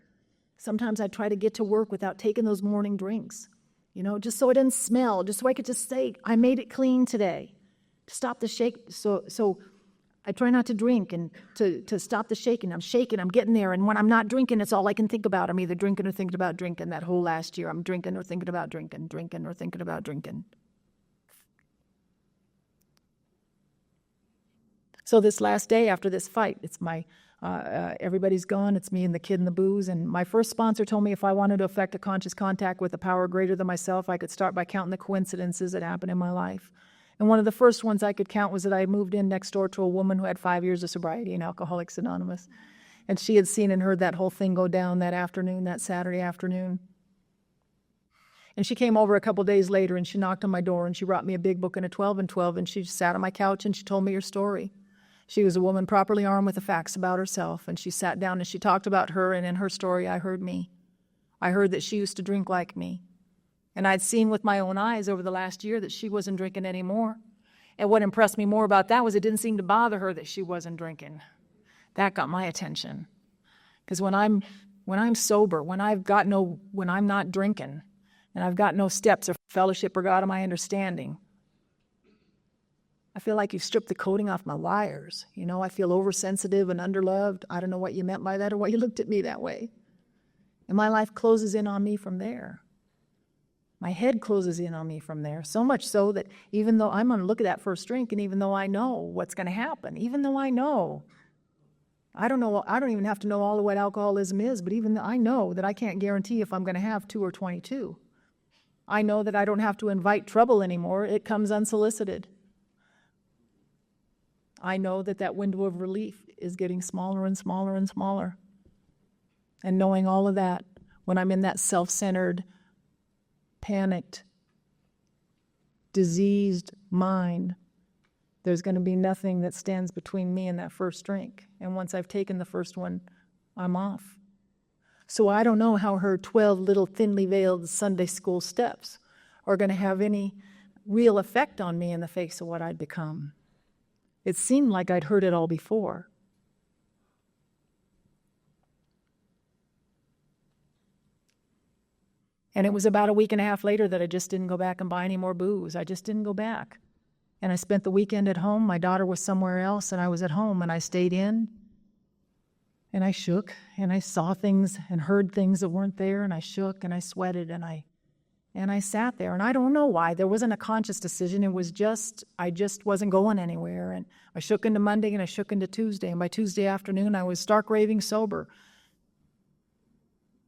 Sometimes I try to get to work without taking those morning drinks, you know, just so it didn't smell, just so I could just say, I made it clean today, to stop the shake. So I try not to drink and to stop the shaking. I'm shaking, I'm getting there. And when I'm not drinking, it's all I can think about. I'm either drinking or thinking about drinking. That whole last year, I'm drinking or thinking about drinking, drinking or thinking about drinking. So this last day after this fight, it's everybody's gone. It's me and the kid and the booze. And my first sponsor told me if I wanted to affect a conscious contact with a power greater than myself, I could start by counting the coincidences that happened in my life. And one of the first ones I could count was that I moved in next door to a woman who had 5 years of sobriety in Alcoholics Anonymous. And she had seen and heard that whole thing go down that afternoon, that Saturday afternoon. And she came over a couple days later and she knocked on my door and she brought me a big book and a 12 and 12 and she sat on my couch and she told me her story. She was a woman properly armed with the facts about herself, and she sat down and she talked about her, and in her story I heard me. I heard that she used to drink like me. And I'd seen with my own eyes over the last year that she wasn't drinking anymore. And what impressed me more about that was it didn't seem to bother her that she wasn't drinking. That got my attention. Because when I'm sober, when I'm not drinking, and I've got no steps or fellowship or God of my understanding, I feel like you've stripped the coating off my wires. I feel oversensitive and underloved. I don't know what you meant by that or why you looked at me that way. And my life closes in on me from there. My head closes in on me from there, so much so that even though I'm going to look at that first drink, and even though I know what's going to happen, even though I know, I don't even have to know all of what alcoholism is, but even I know that I can't guarantee if I'm going to have 2 or 22. I know that I don't have to invite trouble anymore. It comes unsolicited. I know that window of relief is getting smaller and smaller and smaller. And knowing all of that, when I'm in that self-centered, panicked, diseased mind, there's going to be nothing that stands between me and that first drink. And once I've taken the first one, I'm off. So I don't know how her 12 little thinly veiled Sunday school steps are going to have any real effect on me in the face of what I'd become. It seemed like I'd heard it all before. And it was about a week and a half later that I just didn't go back and buy any more booze. I just didn't go back. And I spent the weekend at home. My daughter was somewhere else, and I was at home, and I stayed in. And I shook, and I saw things and heard things that weren't there, and I shook, and I sweated, and I sat there. And I don't know why. There wasn't a conscious decision. It was just, I just wasn't going anywhere. And I shook into Monday, and I shook into Tuesday. And by Tuesday afternoon, I was stark raving sober.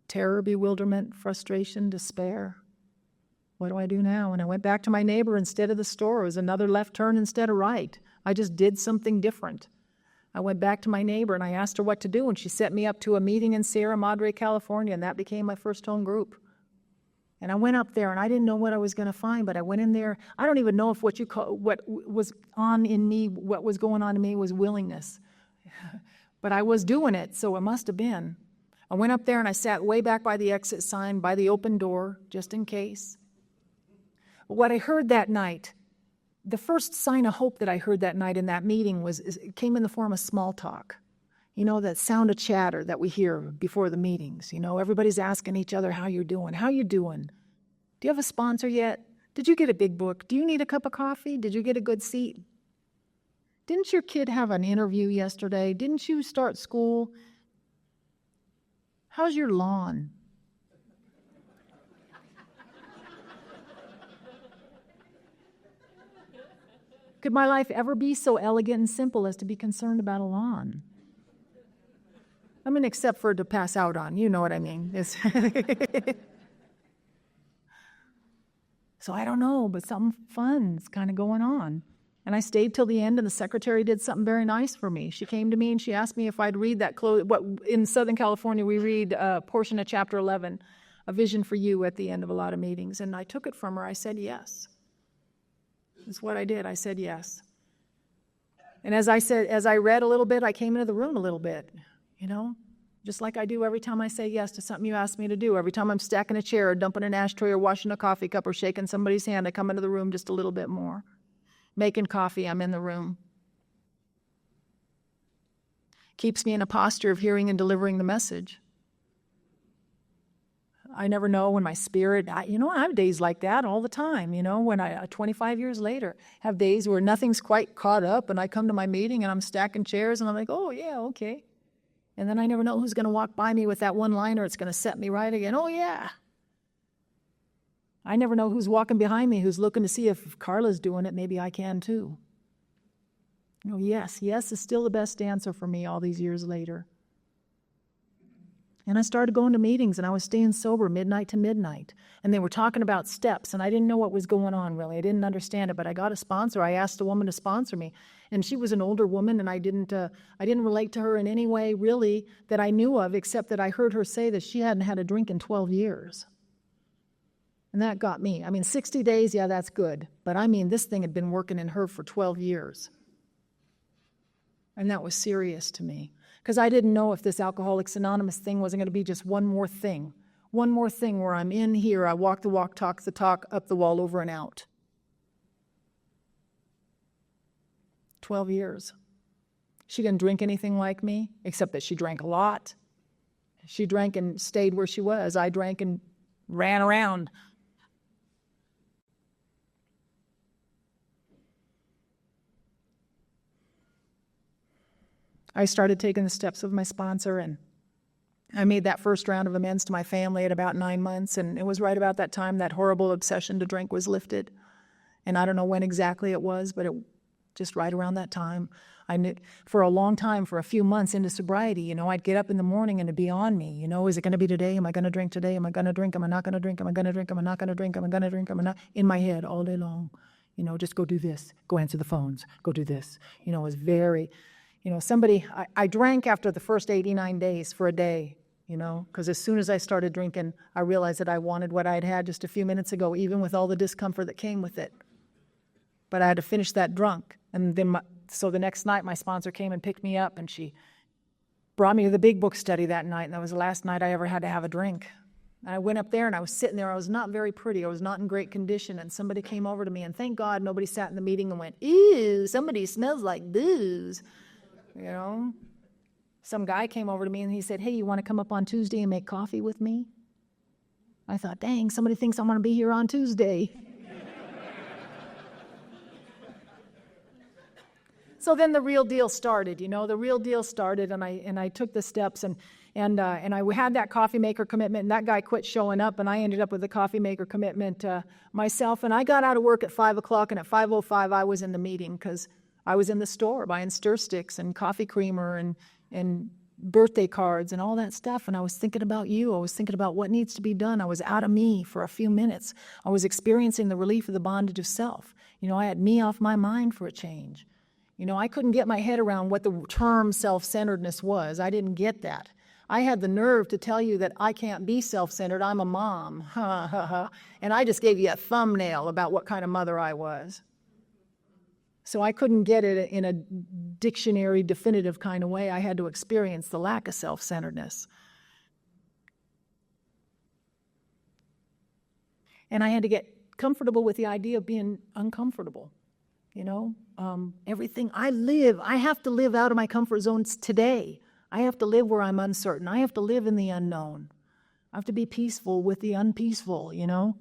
Terror, bewilderment, frustration, despair. What do I do now? And I went back to my neighbor instead of the store. It was another left turn instead of right. I just did something different. I went back to my neighbor and I asked her what to do, and she set me up to a meeting in Sierra Madre, California, and that became my first home group. And I went up there, and I didn't know what I was going to find, but I went in there. I don't even know if what was on in me, what was going on in me was willingness. But I was doing it, so it must have been. I went up there and I sat way back by the exit sign, by the open door, just in case. What I heard that night, the first sign of hope that I heard that night in that meeting it came in the form of small talk. That sound of chatter that we hear before the meetings. Everybody's asking each other how you're doing. How you doing? Do you have a sponsor yet? Did you get a big book? Do you need a cup of coffee? Did you get a good seat? Didn't your kid have an interview yesterday? Didn't you start school? How's your lawn? Could my life ever be so elegant and simple as to be concerned about a lawn? Except for to pass out on, you know what I mean. So I don't know, but something fun's kind of going on. And I stayed till the end, and the secretary did something very nice for me. She came to me and she asked me if I'd read what in Southern California we read a portion of chapter 11, A Vision for You, at the end of a lot of meetings. And I took it from her. I said yes. That's what I did. I said yes. And as I read a little bit, I came into the room a little bit, just like I do every time I say yes to something you ask me to do. Every time I'm stacking a chair or dumping an ashtray or washing a coffee cup or shaking somebody's hand, I come into the room just a little bit more. Making coffee, I'm in the room. Keeps me in a posture of hearing and delivering the message. I never know when my spirit, I have days like that all the time, when 25 years later, have days where nothing's quite caught up, and I come to my meeting and I'm stacking chairs and I'm like, oh yeah, okay. And then I never know who's going to walk by me with that one-liner. It's going to set me right again. Oh yeah. I never know who's walking behind me, who's looking to see if Carla's doing it. Maybe I can too. Yes is still the best answer for me all these years later. And I started going to meetings, and I was staying sober midnight to midnight. And they were talking about steps, and I didn't know what was going on, really. I didn't understand it, but I got a sponsor. I asked a woman to sponsor me, and she was an older woman, and I didn't relate to her in any way, really, that I knew of, except that I heard her say that she hadn't had a drink in 12 years. And that got me. 60 days, yeah, that's good. But this thing had been working in her for 12 years. And that was serious to me. Because I didn't know if this Alcoholics Anonymous thing wasn't going to be just one more thing, One more thing where I'm in here, I walk the walk, talk the talk, up the wall, over and out. 12 years. She didn't drink anything like me, except that she drank a lot. She drank and stayed where she was. I drank and ran around. I started taking the steps of my sponsor, and I made that first round of amends to my family at about 9 months, and it was right about that time that horrible obsession to drink was lifted. And I don't know when exactly it was, but it just right around that time. I knew for a long time, for a few months into sobriety, I'd get up in the morning and it'd be on me. Is it going to be today? Am I going to drink today? Am I going to drink? Am I not going to drink? Am I going to drink? Am I not going to drink? Am I going to drink? Am I not? In my head all day long. Just go do this. Go answer the phones. Go do this. It was very, I drank after the first 89 days for a day, because as soon as I started drinking, I realized that I wanted what I'd had just a few minutes ago, even with all the discomfort that came with it. But I had to finish that drunk. And then, so the next night, my sponsor came and picked me up, and she brought me to the big book study that night, and that was the last night I ever had to have a drink. And I went up there, and I was sitting there. I was not very pretty. I was not in great condition, and somebody came over to me, and thank God nobody sat in the meeting and went, ew, somebody smells like booze, Some guy came over to me, and he said, hey, you want to come up on Tuesday and make coffee with me? I thought, dang, somebody thinks I'm going to be here on Tuesday. So then the real deal started, the real deal started, and I took the steps, and I had that coffee maker commitment, and that guy quit showing up, and I ended up with the coffee maker commitment myself, and I got out of work at 5 o'clock, and at 5:05 I was in the meeting, because I was in the store buying stir sticks and coffee creamer and birthday cards and all that stuff, and I was thinking about you. I was thinking about what needs to be done. I was out of me for a few minutes. I was experiencing the relief of the bondage of self. I had me off my mind for a change. I couldn't get my head around what the term self-centeredness was. I didn't get that. I had the nerve to tell you that I can't be self-centered. I'm a mom. And I just gave you a thumbnail about what kind of mother I was. So I couldn't get it in a dictionary definitive kind of way. I had to experience the lack of self-centeredness. And I had to get comfortable with the idea of being uncomfortable. Everything I have to live out of my comfort zones today. I have to live where I'm uncertain. I have to live in the unknown. I have to be peaceful with the unpeaceful, And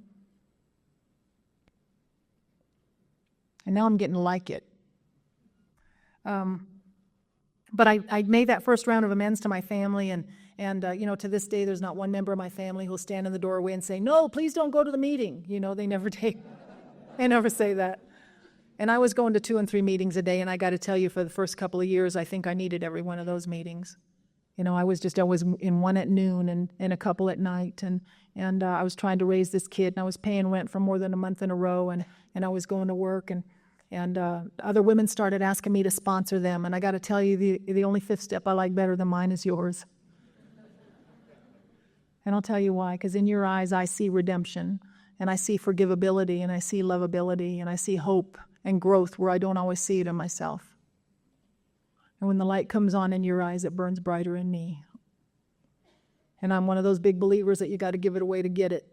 now I'm getting to like it. But I made that first round of amends to my family, and to this day, there's not one member of my family who'll stand in the doorway and say, no, please don't go to the meeting. They never they never say that. And I was going to 2 and 3 meetings a day, and I got to tell you, for the first couple of years, I think I needed every one of those meetings. I was in one at noon and a couple at night, and I was trying to raise this kid, and I was paying rent for more than a month in a row, and I was going to work, and other women started asking me to sponsor them, and I got to tell you, the only 5th step I like better than mine is yours. And I'll tell you why, because in your eyes I see redemption, and I see forgivability, and I see lovability, and I see hope and growth where I don't always see it in myself. And when the light comes on in your eyes, it burns brighter in me. And I'm one of those big believers that you got to give it away to get it.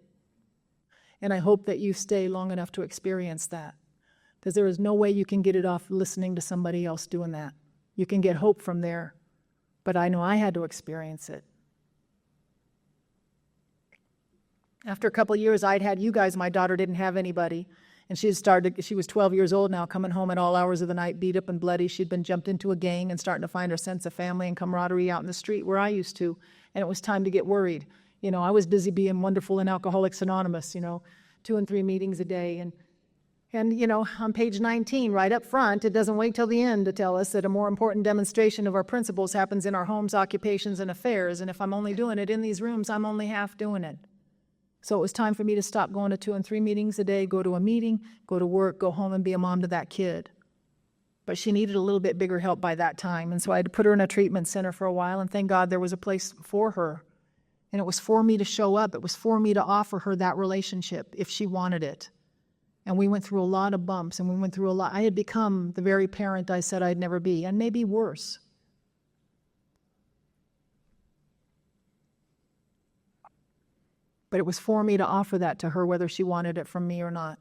And I hope that you stay long enough to experience that, because there is no way you can get it off listening to somebody else doing that. You can get hope from there, but I know I had to experience it. After a couple of years, I'd had you guys. My daughter didn't have anybody. And she was 12 years old now, coming home at all hours of the night, beat up and bloody. She'd been jumped into a gang and starting to find her sense of family and camaraderie out in the street where I used to. And it was time to get worried. I was busy being wonderful in Alcoholics Anonymous, 2 and 3 meetings a day. And on page 19, right up front, it doesn't wait till the end to tell us that a more important demonstration of our principles happens in our homes, occupations, and affairs. And if I'm only doing it in these rooms, I'm only half doing it. So it was time for me to stop going to 2 and 3 meetings a day, go to a meeting, go to work, go home and be a mom to that kid. But she needed a little bit bigger help by that time. And so I had to put her in a treatment center for a while, and thank God there was a place for her. And it was for me to show up. It was for me to offer her that relationship if she wanted it. And we went through a lot of bumps, and we went through a lot. I had become the very parent I said I'd never be, and maybe worse. But it was for me to offer that to her, whether she wanted it from me or not.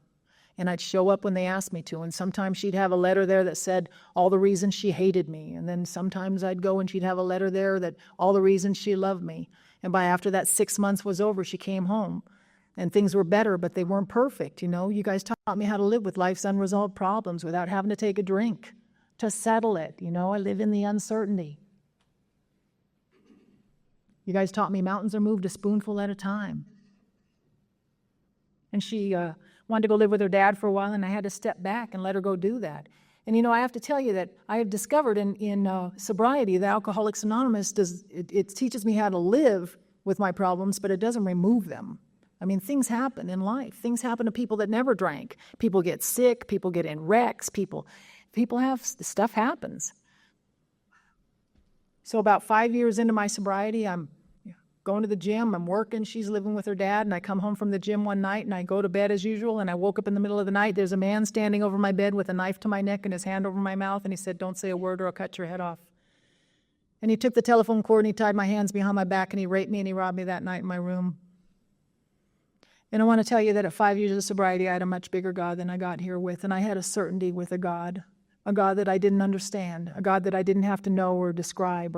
And I'd show up when they asked me to. And sometimes she'd have a letter there that said all the reasons she hated me. And then sometimes I'd go and she'd have a letter there that all the reasons she loved me. And after that 6 months was over, she came home. And things were better, but they weren't perfect. You guys taught me how to live with life's unresolved problems without having to take a drink to settle it. I live in the uncertainty. You guys taught me mountains are moved a spoonful at a time. And she wanted to go live with her dad for a while, and I had to step back and let her go do that. And I have to tell you that I have discovered in sobriety that Alcoholics Anonymous it teaches me how to live with my problems, but it doesn't remove them. I mean, things happen in life. Things happen to people that never drank. People get sick. People get in wrecks. People have stuff happens. So about 5 years into my sobriety, I'm going to the gym, I'm working, she's living with her dad, and I come home from the gym one night and I go to bed as usual, and I woke up in the middle of the night. There's a man standing over my bed with a knife to my neck and his hand over my mouth, and he said, "Don't say a word or I'll cut your head off." And he took the telephone cord and he tied my hands behind my back and he raped me and he robbed me that night in my room. And I want to tell you that at 5 years of sobriety, I had a much bigger God than I got here with, and I had a certainty with a God that I didn't understand, a God that I didn't have to know or describe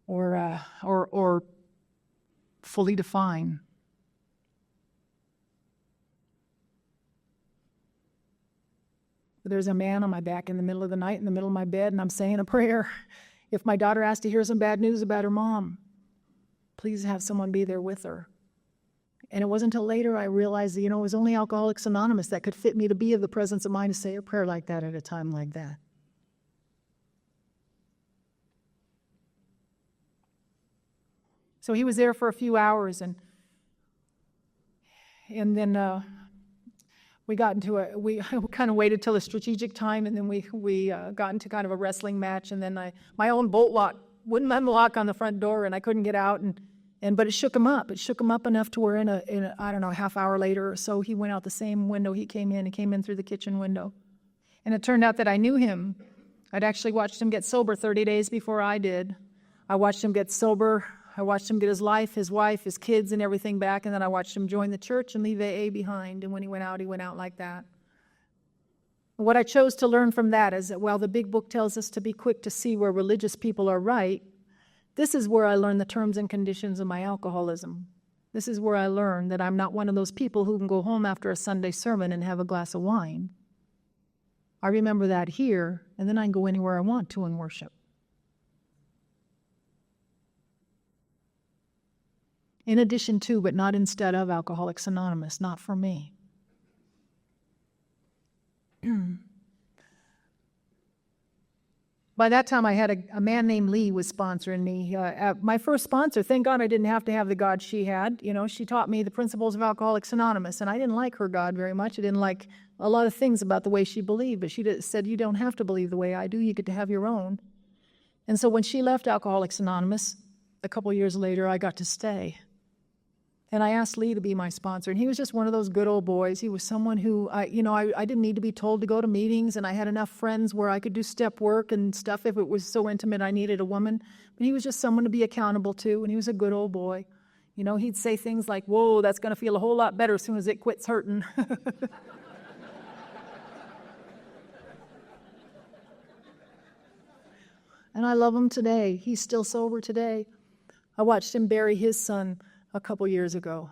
or fully define. There's a man on my back in the middle of the night, in the middle of my bed, and I'm saying a prayer. If my daughter asks to hear some bad news about her mom, please have someone be there with her. And it wasn't until later I realized that, it was only Alcoholics Anonymous that could fit me to be of the presence of mind to say a prayer like that at a time like that. So he was there for a few hours, and then we got into we kind of waited till a strategic time, and then we got into kind of a wrestling match, and then my own bolt lock wouldn't unlock on the front door, and I couldn't get out, but it shook him up. It shook him up enough to where in a I don't know, half hour later or so, he went out the same window he came in. He came in through the kitchen window. And it turned out that I knew him. I'd actually watched him get sober 30 days before I did. I watched him get sober. I watched him get his life, his wife, his kids, and everything back, and then I watched him join the church and leave AA behind, and when he went out like that. What I chose to learn from that is that while the big book tells us to be quick to see where religious people are right, this is where I learned the terms and conditions of my alcoholism. This is where I learned that I'm not one of those people who can go home after a Sunday sermon and have a glass of wine. I remember that here, and then I can go anywhere I want to and worship. In addition to, but not instead of, Alcoholics Anonymous, not for me. By that time, I had a man named Lee was sponsoring me. My first sponsor, thank God I didn't have to have the God she had. She taught me the principles of Alcoholics Anonymous, and I didn't like her God very much. I didn't like a lot of things about the way she believed, but she said, "You don't have to believe the way I do. You get to have your own." And so when she left Alcoholics Anonymous, a couple years later, I got to stay. And I asked Lee to be my sponsor, and he was just one of those good old boys. He was someone who, I didn't need to be told to go to meetings, and I had enough friends where I could do step work and stuff if it was so intimate I needed a woman. But he was just someone to be accountable to, and he was a good old boy. He'd say things like, "Whoa, that's going to feel a whole lot better as soon as it quits hurting." And I love him today. He's still sober today. I watched him bury his son a couple years ago.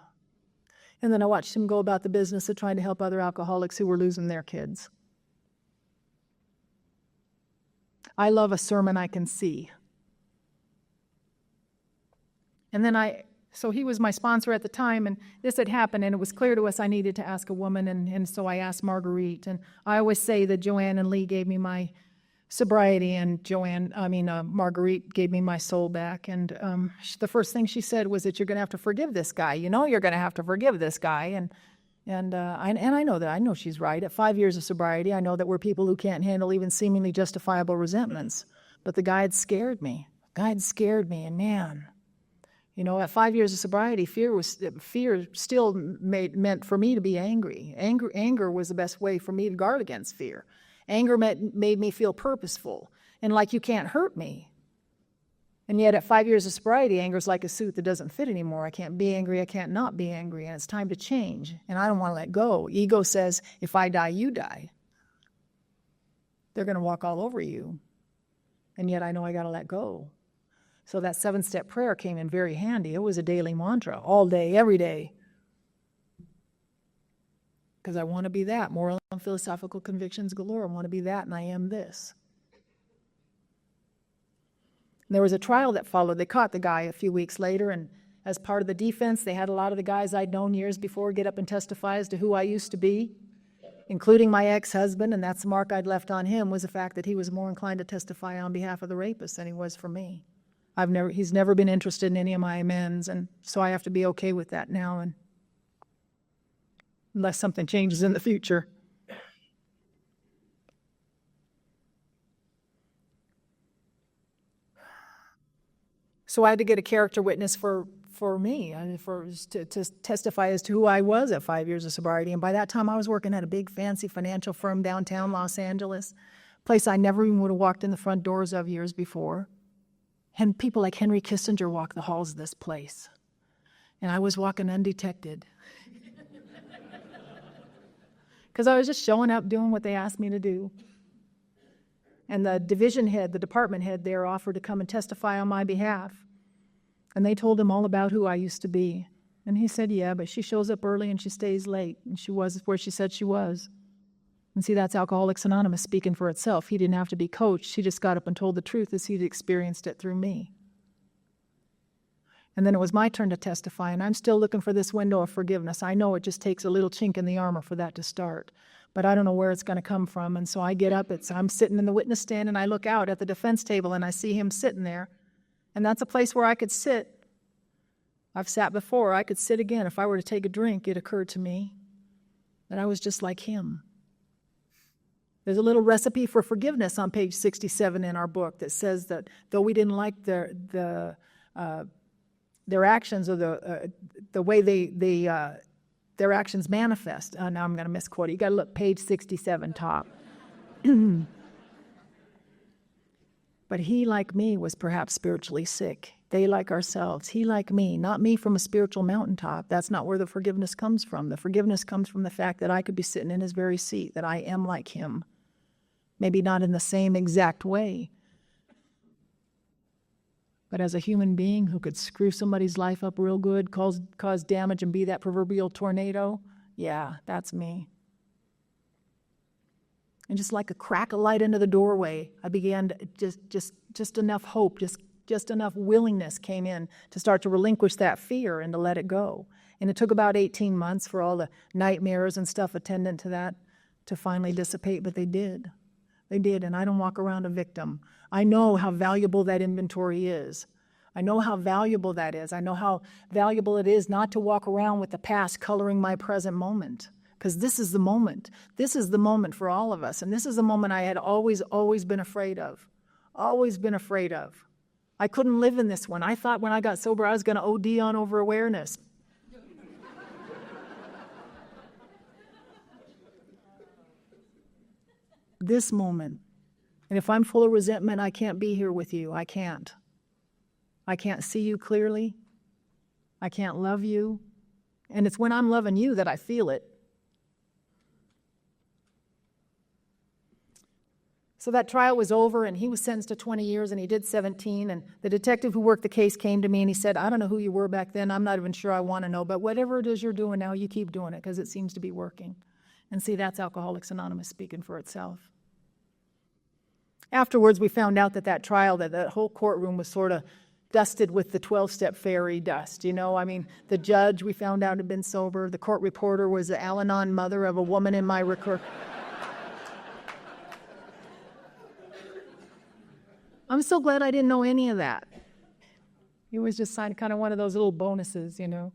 And then I watched him go about the business of trying to help other alcoholics who were losing their kids. I love a sermon I can see. And then so he was my sponsor at the time, and this had happened, and it was clear to us I needed to ask a woman, and so I asked Marguerite. And I always say that Joanne and Lee gave me my sobriety, and Marguerite gave me my soul back. And the first thing she said was that you're going to have to forgive this guy. You're going to have to forgive this guy. And I know that. I know she's right. At 5 years of sobriety, I know that we're people who can't handle even seemingly justifiable resentments. But the guy had scared me. And man, at 5 years of sobriety, fear still meant for me to be angry. Anger was the best way for me to guard against fear. Anger made me feel purposeful and like you can't hurt me. And yet at 5 years of sobriety, anger is like a suit that doesn't fit anymore. I can't be angry, I can't not be angry, and it's time to change. And I don't want to let go. Ego says, if I die, you die. They're going to walk all over you. And yet I know I got to let go. So that 7-step prayer came in very handy. It was a daily mantra, all day, every day. Because I want to be that. Moral and philosophical convictions galore. I want to be that, and I am this. There was a trial that followed. They caught the guy a few weeks later, and as part of the defense, they had a lot of the guys I'd known years before get up and testify as to who I used to be, including my ex-husband, and that's the mark I'd left on him, was the fact that he was more inclined to testify on behalf of the rapist than he was for me. He's never been interested in any of my amends, and so I have to be okay with that now, and unless something changes in the future. So I had to get a character witness for me, to testify as to who I was at 5 years of sobriety. And by that time, I was working at a big, fancy financial firm downtown Los Angeles, a place I never even would have walked in the front doors of years before. And people like Henry Kissinger walk the halls of this place. And I was walking undetected. Because I was just showing up, doing what they asked me to do. And the division head, the department head there, offered to come and testify on my behalf. And they told him all about who I used to be. And he said, yeah, but she shows up early and she stays late. And she was where she said she was. And see, that's Alcoholics Anonymous speaking for itself. He didn't have to be coached. He just got up and told the truth as he'd experienced it through me. And then it was my turn to testify, and I'm still looking for this window of forgiveness. I know it just takes a little chink in the armor for that to start, but I don't know where it's going to come from. And so I get up, I'm sitting in the witness stand, and I look out at the defense table, and I see him sitting there. And that's a place where I could sit. I've sat before. I could sit again. If I were to take a drink, it occurred to me that I was just like him. There's a little recipe for forgiveness on page 67 in our book that says that though we didn't like their actions or the way their actions manifest. Now I'm going to misquote it. You got to look page 67 top. But he, like me, was perhaps spiritually sick. They, like ourselves. He, like me. Not me from a spiritual mountaintop. That's not where the forgiveness comes from. The forgiveness comes from the fact that I could be sitting in his very seat, that I am like him. Maybe not in the same exact way, but as a human being who could screw somebody's life up real good, cause damage, and be that proverbial tornado, yeah, that's me. And just like a crack of light into the doorway, I began to just enough hope, just enough willingness came in to start to relinquish that fear and to let it go. And it took about 18 months for all the nightmares and stuff attendant to that to finally dissipate, but they did. They did, and I don't walk around a victim. I know how valuable that inventory is. I know how valuable that is. I know how valuable it is not to walk around with the past coloring my present moment, because this is the moment. This is the moment for all of us, and this is the moment I had always been afraid of. Always been afraid of. I couldn't live in this one. I thought when I got sober I was going to OD on over-awareness. This moment. And if I'm full of resentment, I can't be here with you. I can't. I can't see you clearly. I can't love you. And it's when I'm loving you that I feel it. So that trial was over, and he was sentenced to 20 years, and he did 17. And the detective who worked the case came to me, and he said, I don't know who you were back then. I'm not even sure I want to know. But whatever it is you're doing now, you keep doing it because it seems to be working. And see, that's Alcoholics Anonymous speaking for itself. Afterwards, we found out that trial, that whole courtroom was sort of dusted with the 12-step fairy dust. You know, I mean, the judge, we found out, had been sober. The court reporter was the Al-Anon mother of a woman in my record. I'm so glad I didn't know any of that. It was just kind of one of those little bonuses, you know.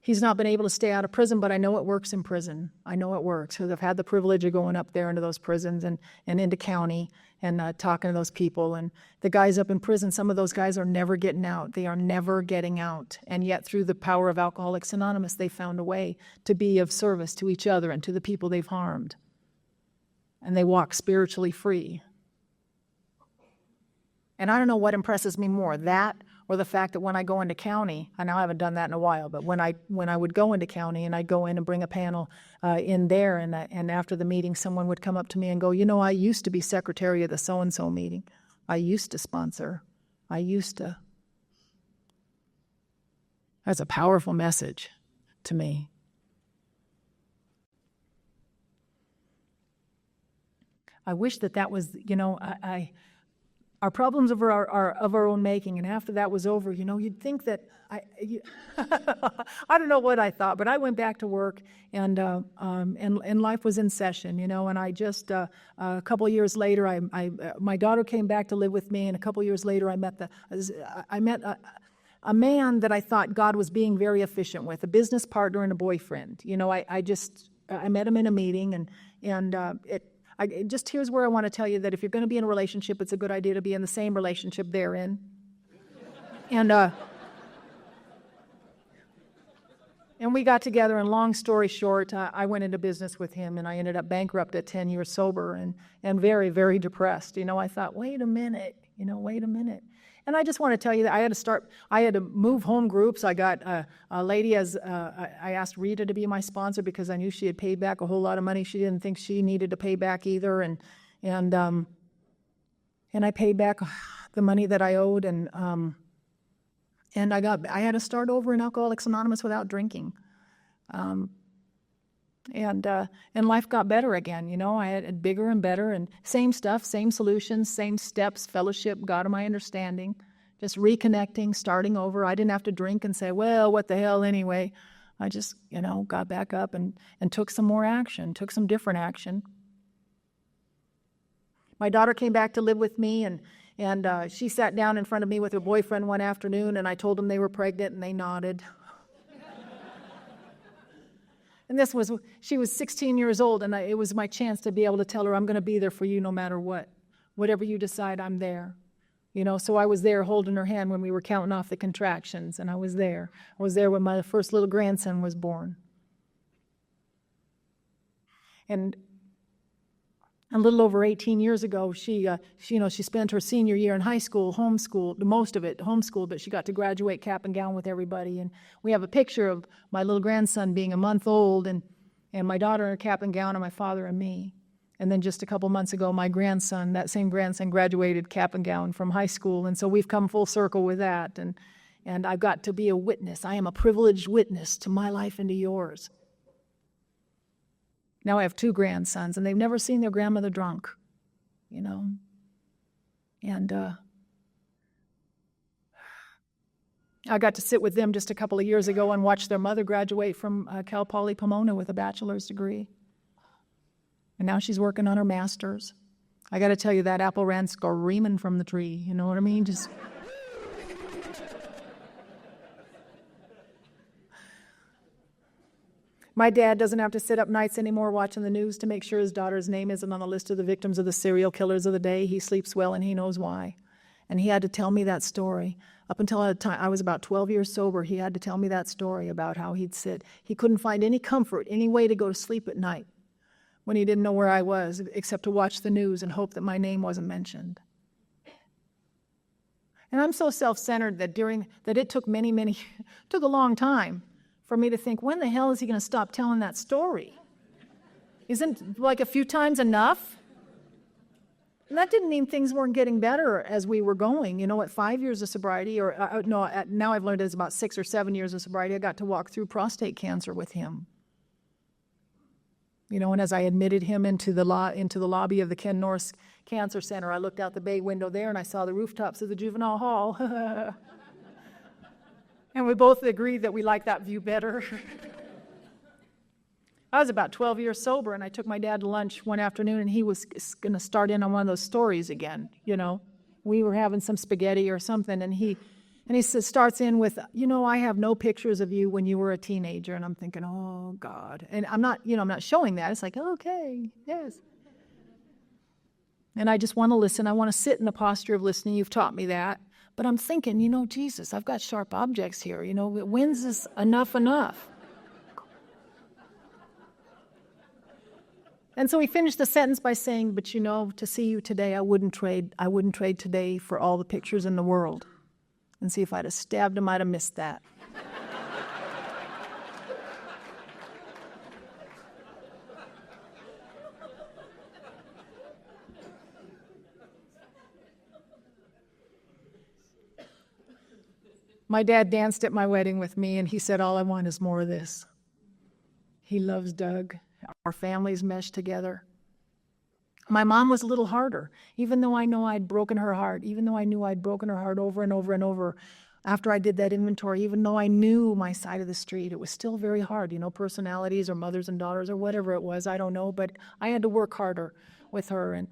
He's not been able to stay out of prison, but I know it works in prison. I know it works because I've had the privilege of going up there into those prisons and into county and talking to those people. And the guys up in prison, some of those guys are never getting out. They are never getting out. And yet through the power of Alcoholics Anonymous, they found a way to be of service to each other and to the people they've harmed. And they walk spiritually free. And I don't know what impresses me more, that or the fact that when I go into county, I know I haven't done that in a while, but when I would go into county and I'd go in and bring a panel in there, and after the meeting, someone would come up to me and go, I used to be secretary of the so-and-so meeting. I used to sponsor. I used to. That's a powerful message to me. I wish that was, our problems are of our own making, and after that was over, you'd think that I don't know what I thought, but I went back to work, and life was in session, and I just a couple of years later, my daughter came back to live with me, and a couple of years later, I met a man that I thought God was being very efficient with, a business partner and a boyfriend. I met him in a meeting, here's where I want to tell you that if you're going to be in a relationship, it's a good idea to be in the same relationship they're in. And we got together, and long story short, I went into business with him, and I ended up bankrupt at 10 years sober and very, very depressed. I thought, wait a minute. And I just want to tell you that I had to move home groups. I got a lady I asked Rita to be my sponsor because I knew she had paid back a whole lot of money she didn't think she needed to pay back either. And I paid back the money that I owed, and I had to start over in Alcoholics Anonymous without drinking. And life got better again, I had it bigger and better, and same stuff, same solutions, same steps, fellowship, God of my understanding, just reconnecting, starting over. I didn't have to drink and say, well, what the hell anyway. I just, got back up and took some more action, took some different action. My daughter came back to live with me, and she sat down in front of me with her boyfriend one afternoon, and I told them they were pregnant, and they nodded. And she was 16 years old, and it was my chance to be able to tell her, I'm going to be there for you no matter what. Whatever you decide, I'm there. So I was there holding her hand when we were counting off the contractions, and I was there. I was there when my first little grandson was born. And a little over 18 years ago, she spent her senior year in high school, homeschooled, most of it homeschooled, but she got to graduate cap and gown with everybody. And we have a picture of my little grandson being a month old, and my daughter in her cap and gown, and my father and me. And then just a couple months ago, my grandson, that same grandson, graduated cap and gown from high school. And so we've come full circle with that. And I've got to be a witness. I am a privileged witness to my life and to yours. Now I have 2 grandsons, and they've never seen their grandmother drunk, And I got to sit with them just a couple of years ago and watch their mother graduate from Cal Poly Pomona with a bachelor's degree. And now she's working on her master's. I got to tell you, that apple ran screaming from the tree, you know what I mean? Just... My dad doesn't have to sit up nights anymore watching the news to make sure his daughter's name isn't on the list of the victims of the serial killers of the day. He sleeps well, and he knows why. And he had to tell me that story. Up until I was about 12 years sober, he had to tell me that story about how he'd sit. He couldn't find any comfort, any way to go to sleep at night when he didn't know where I was, except to watch the news and hope that my name wasn't mentioned. And I'm so self-centered that it took took a long time for me to think, when the hell is he going to stop telling that story? Isn't like a few times enough? And that didn't mean things weren't getting better as we were going. At 5 years of sobriety, now I've learned it's about 6 or 7 years of sobriety, I got to walk through prostate cancer with him. And as I admitted him into the lobby of the Ken Norris Cancer Center, I looked out the bay window there and I saw the rooftops of the juvenile hall. And we both agreed that we liked that view better. I was about 12 years sober, and I took my dad to lunch one afternoon, and he was going to start in on one of those stories again, We were having some spaghetti or something, and he starts in with, I have no pictures of you when you were a teenager. And I'm thinking, oh, God. And I'm not showing that. It's like, okay, yes. And I just want to listen. I want to sit in the posture of listening. You've taught me that. But I'm thinking, Jesus, I've got sharp objects here. When's this enough? And so he finished the sentence by saying, but to see you today, I wouldn't trade today for all the pictures in the world. And see, if I'd have stabbed him, I'd have missed that. My dad danced at my wedding with me, and he said, all I want is more of this. He loves Doug. Our families meshed together. My mom was a little harder, even though I know I'd broken her heart, even though I knew I'd broken her heart over and over and over after I did that inventory, even though I knew my side of the street, it was still very hard. Personalities or mothers and daughters or whatever it was, I don't know, but I had to work harder with her. And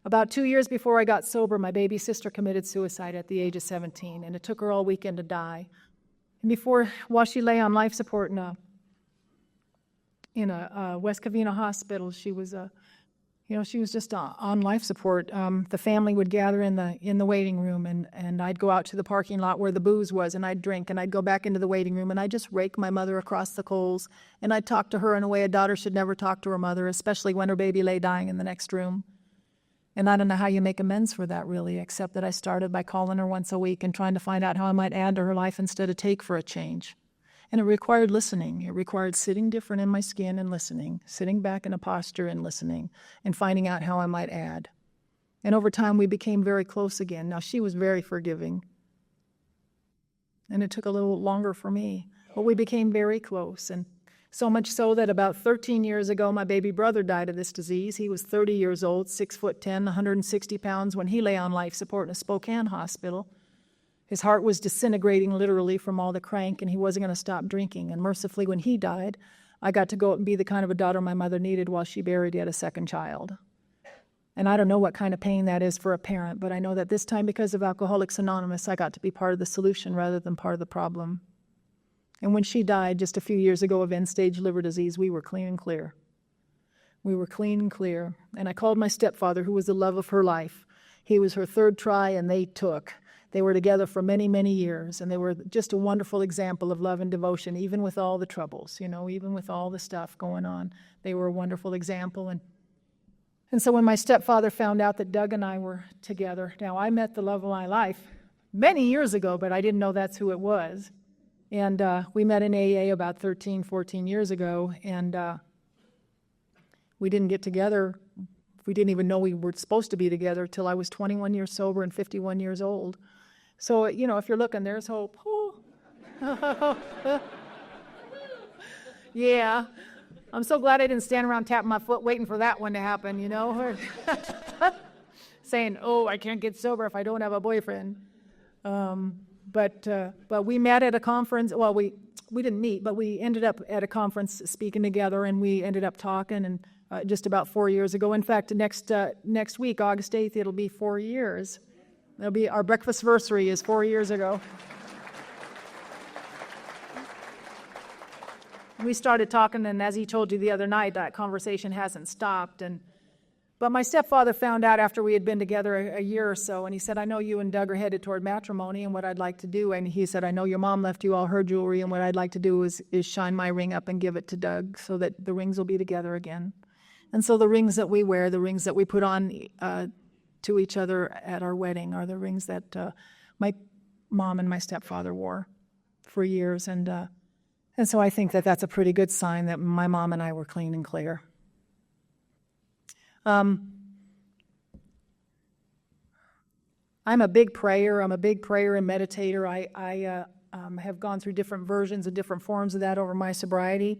about 2 years before I got sober, my baby sister committed suicide at the age of 17, and it took her all weekend to die. And while she lay on life support in a West Covina hospital, she was just on life support. The family would gather in the waiting room, and I'd go out to the parking lot where the booze was, and I'd drink, and I'd go back into the waiting room, and I'd just rake my mother across the coals, and I'd talk to her in a way a daughter should never talk to her mother, especially when her baby lay dying in the next room. And I don't know how you make amends for that, really, except that I started by calling her once a week and trying to find out how I might add to her life instead of take for a change. And it required listening. It required sitting different in my skin and listening, sitting back in a posture and listening, and finding out how I might add. And over time, we became very close again. Now, she was very forgiving, and it took a little longer for me, but we became very close. And so much so that about 13 years ago, my baby brother died of this disease. He was 30 years old, 6'10", 160 pounds, when he lay on life support in a Spokane hospital. His heart was disintegrating literally from all the crank, and he wasn't going to stop drinking. And mercifully, when he died, I got to go and be the kind of a daughter my mother needed while she buried yet a second child. And I don't know what kind of pain that is for a parent, but I know that this time, because of Alcoholics Anonymous, I got to be part of the solution rather than part of the problem. And when she died just a few years ago of end-stage liver disease, we were clean and clear. We were clean and clear. And I called my stepfather, who was the love of her life. He was her third try, and they took. They were together for many, many years, and they were just a wonderful example of love and devotion, even with all the troubles, even with all the stuff going on. They were a wonderful example. And so when my stepfather found out that Doug and I were together, now I met the love of my life many years ago, but I didn't know that's who it was. And we met in AA about 13, 14 years ago, and we didn't get together. We didn't even know we were supposed to be together till I was 21 years sober and 51 years old. So, if you're looking, there's hope. Oh. Yeah. I'm so glad I didn't stand around tapping my foot waiting for that one to happen, saying, I can't get sober if I don't have a boyfriend. But we met at a conference. Well, we didn't meet, but we ended up at a conference speaking together, and we ended up talking, and just about 4 years ago. In fact, next week, August 8th, it'll be 4 years. It'll be our breakfastversary is 4 years ago. We started talking, and as he told you the other night, that conversation hasn't stopped. But my stepfather found out after we had been together a year or so, and he said, I know you and Doug are headed toward matrimony, and what I'd like to do, and he said, I know your mom left you all her jewelry, and what I'd like to do is shine my ring up and give it to Doug so that the rings will be together again. And so the rings that we wear, the rings that we put on to each other at our wedding are the rings that my mom and my stepfather wore for years. And so I think that that's a pretty good sign that my mom and I were clean and clear. I'm a big prayer. I'm a big prayer and meditator. I have gone through different versions and different forms of that over my sobriety.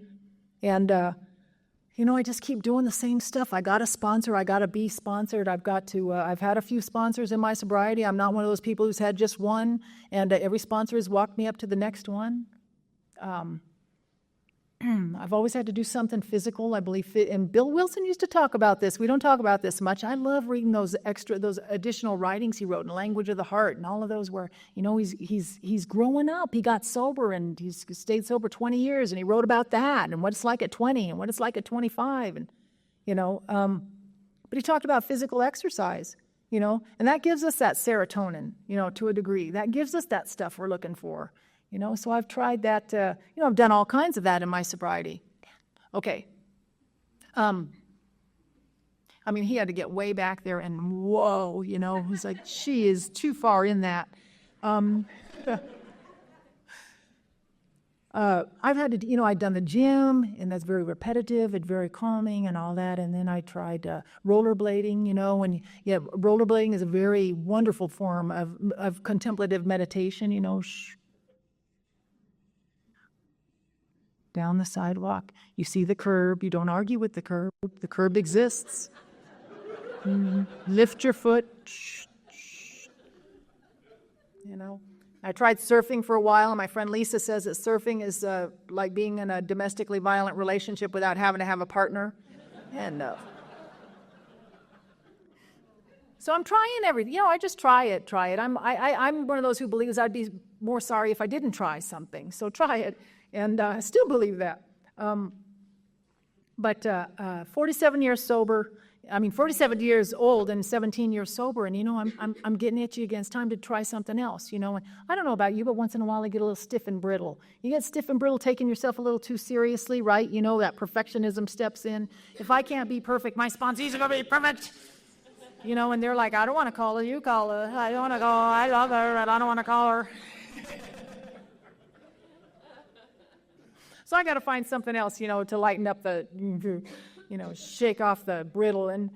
And, I just keep doing the same stuff. I got a sponsor. I got to be sponsored. I've had a few sponsors in my sobriety. I'm not one of those people who's had just one, and every sponsor has walked me up to the next one. I've always had to do something physical, I believe. And Bill Wilson used to talk about this. We don't talk about this much. I love reading those additional writings he wrote in Language of the Heart and all of those where, he's growing up. He got sober and he's stayed sober 20 years, and he wrote about that and what it's like at 20 and what it's like at 25. And, but he talked about physical exercise, and that gives us that serotonin, to a degree. That gives us that stuff we're looking for. So I've tried that, I've done all kinds of that in my sobriety. Okay. I mean, he had to get way back there and whoa, you know, it was like, she is too far in that. I've had to, you know, I'd done the gym, and that's very repetitive and very calming and all that. And then I tried rollerblading, you know, and yeah, rollerblading is a very wonderful form of contemplative meditation, you know. Down the sidewalk, you see the curb, you don't argue with the curb exists. Lift your foot, you know. I tried surfing for a while, and my friend Lisa says that surfing is like being in a domestically violent relationship without having to have a partner. And so I'm trying everything. You know, I just try it. I'm one of those who believes I'd be more sorry if I didn't try something. So try it, and I still believe that. But 47 years sober. 47 years old and 17 years sober, and you know, I'm getting itchy against time to try something else, you know. And I don't know about you, but once in a while I get a little stiff and brittle. You get stiff and brittle taking yourself a little too seriously, right? You know, that perfectionism steps in. If I can't be perfect, my sponsees are going to be perfect. You know, and they're like, I don't want to call her, you call her. I don't want to go, I love her, and I don't want to call her. So I got to find something else, you know, to lighten up the, you know, shake off the brittle. And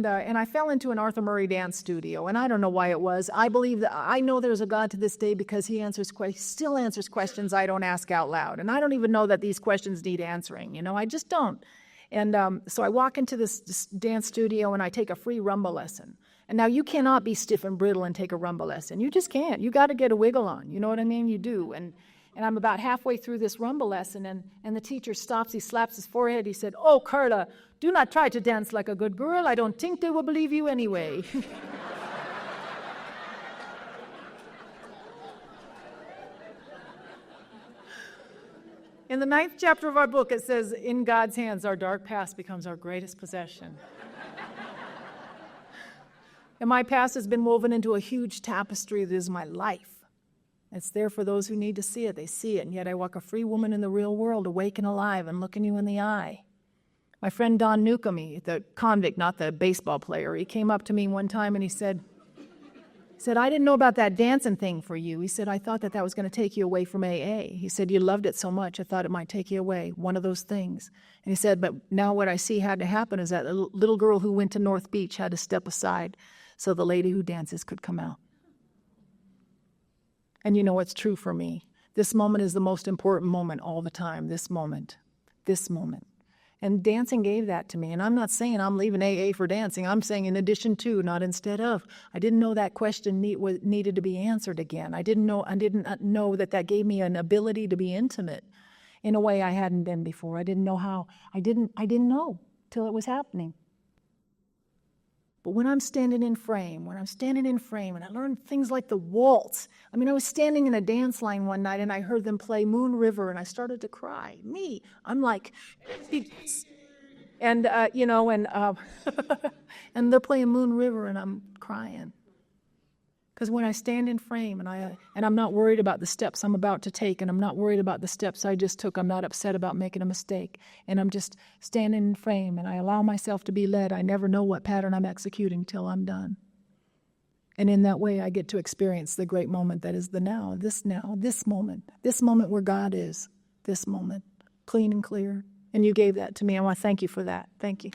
I fell into an Arthur Murray dance studio, and I don't know why it was. I believe that I know there's a God to this day because he still answers questions I don't ask out loud. And I don't even know that these questions need answering, you know, I just don't. And so I walk into this dance studio, and I take a free rumba lesson. And now you cannot be stiff and brittle and take a rumba lesson. You just can't. You got to get a wiggle on. You know what I mean? You do. And I'm about halfway through this rumba lesson, and the teacher stops. He slaps his forehead. He said, "Oh, Carla, do not try to dance like a good girl. I don't think they will believe you anyway." In the 9th chapter of our book, it says, in God's hands, our dark past becomes our greatest possession. And my past has been woven into a huge tapestry that is my life. It's there for those who need to see it. They see it, and yet I walk a free woman in the real world, awake and alive, and looking you in the eye. My friend Don Newcomb, the convict, not the baseball player, he came up to me one time and he said, I didn't know about that dancing thing for you. He said, I thought that was going to take you away from AA. He said, you loved it so much, I thought it might take you away, one of those things. And he said, but now what I see had to happen is that a little girl who went to North Beach had to step aside so the lady who dances could come out. And you know what's true for me. This moment is the most important moment all the time. This moment. And dancing gave that to me. And I'm not saying I'm leaving AA for dancing. I'm saying in addition to, not instead of. I didn't know that question needed to be answered again. I didn't know that gave me an ability to be intimate in a way I hadn't been before. I didn't know how. I didn't know till it was happening. But when I'm standing in frame, and I learned things like the waltz. I was standing in a dance line one night, and I heard them play Moon River, and I started to cry. I'm like, and and they're playing Moon River, and I'm crying. Because when I stand in frame, and I'm not worried about the steps I'm about to take, and I'm not worried about the steps I just took, I'm not upset about making a mistake, and I'm just standing in frame, and I allow myself to be led. I never know what pattern I'm executing till I'm done. And in that way, I get to experience the great moment that is the now, this moment where God is, this moment, clean and clear. And you gave that to me. I want to thank you for that. Thank you.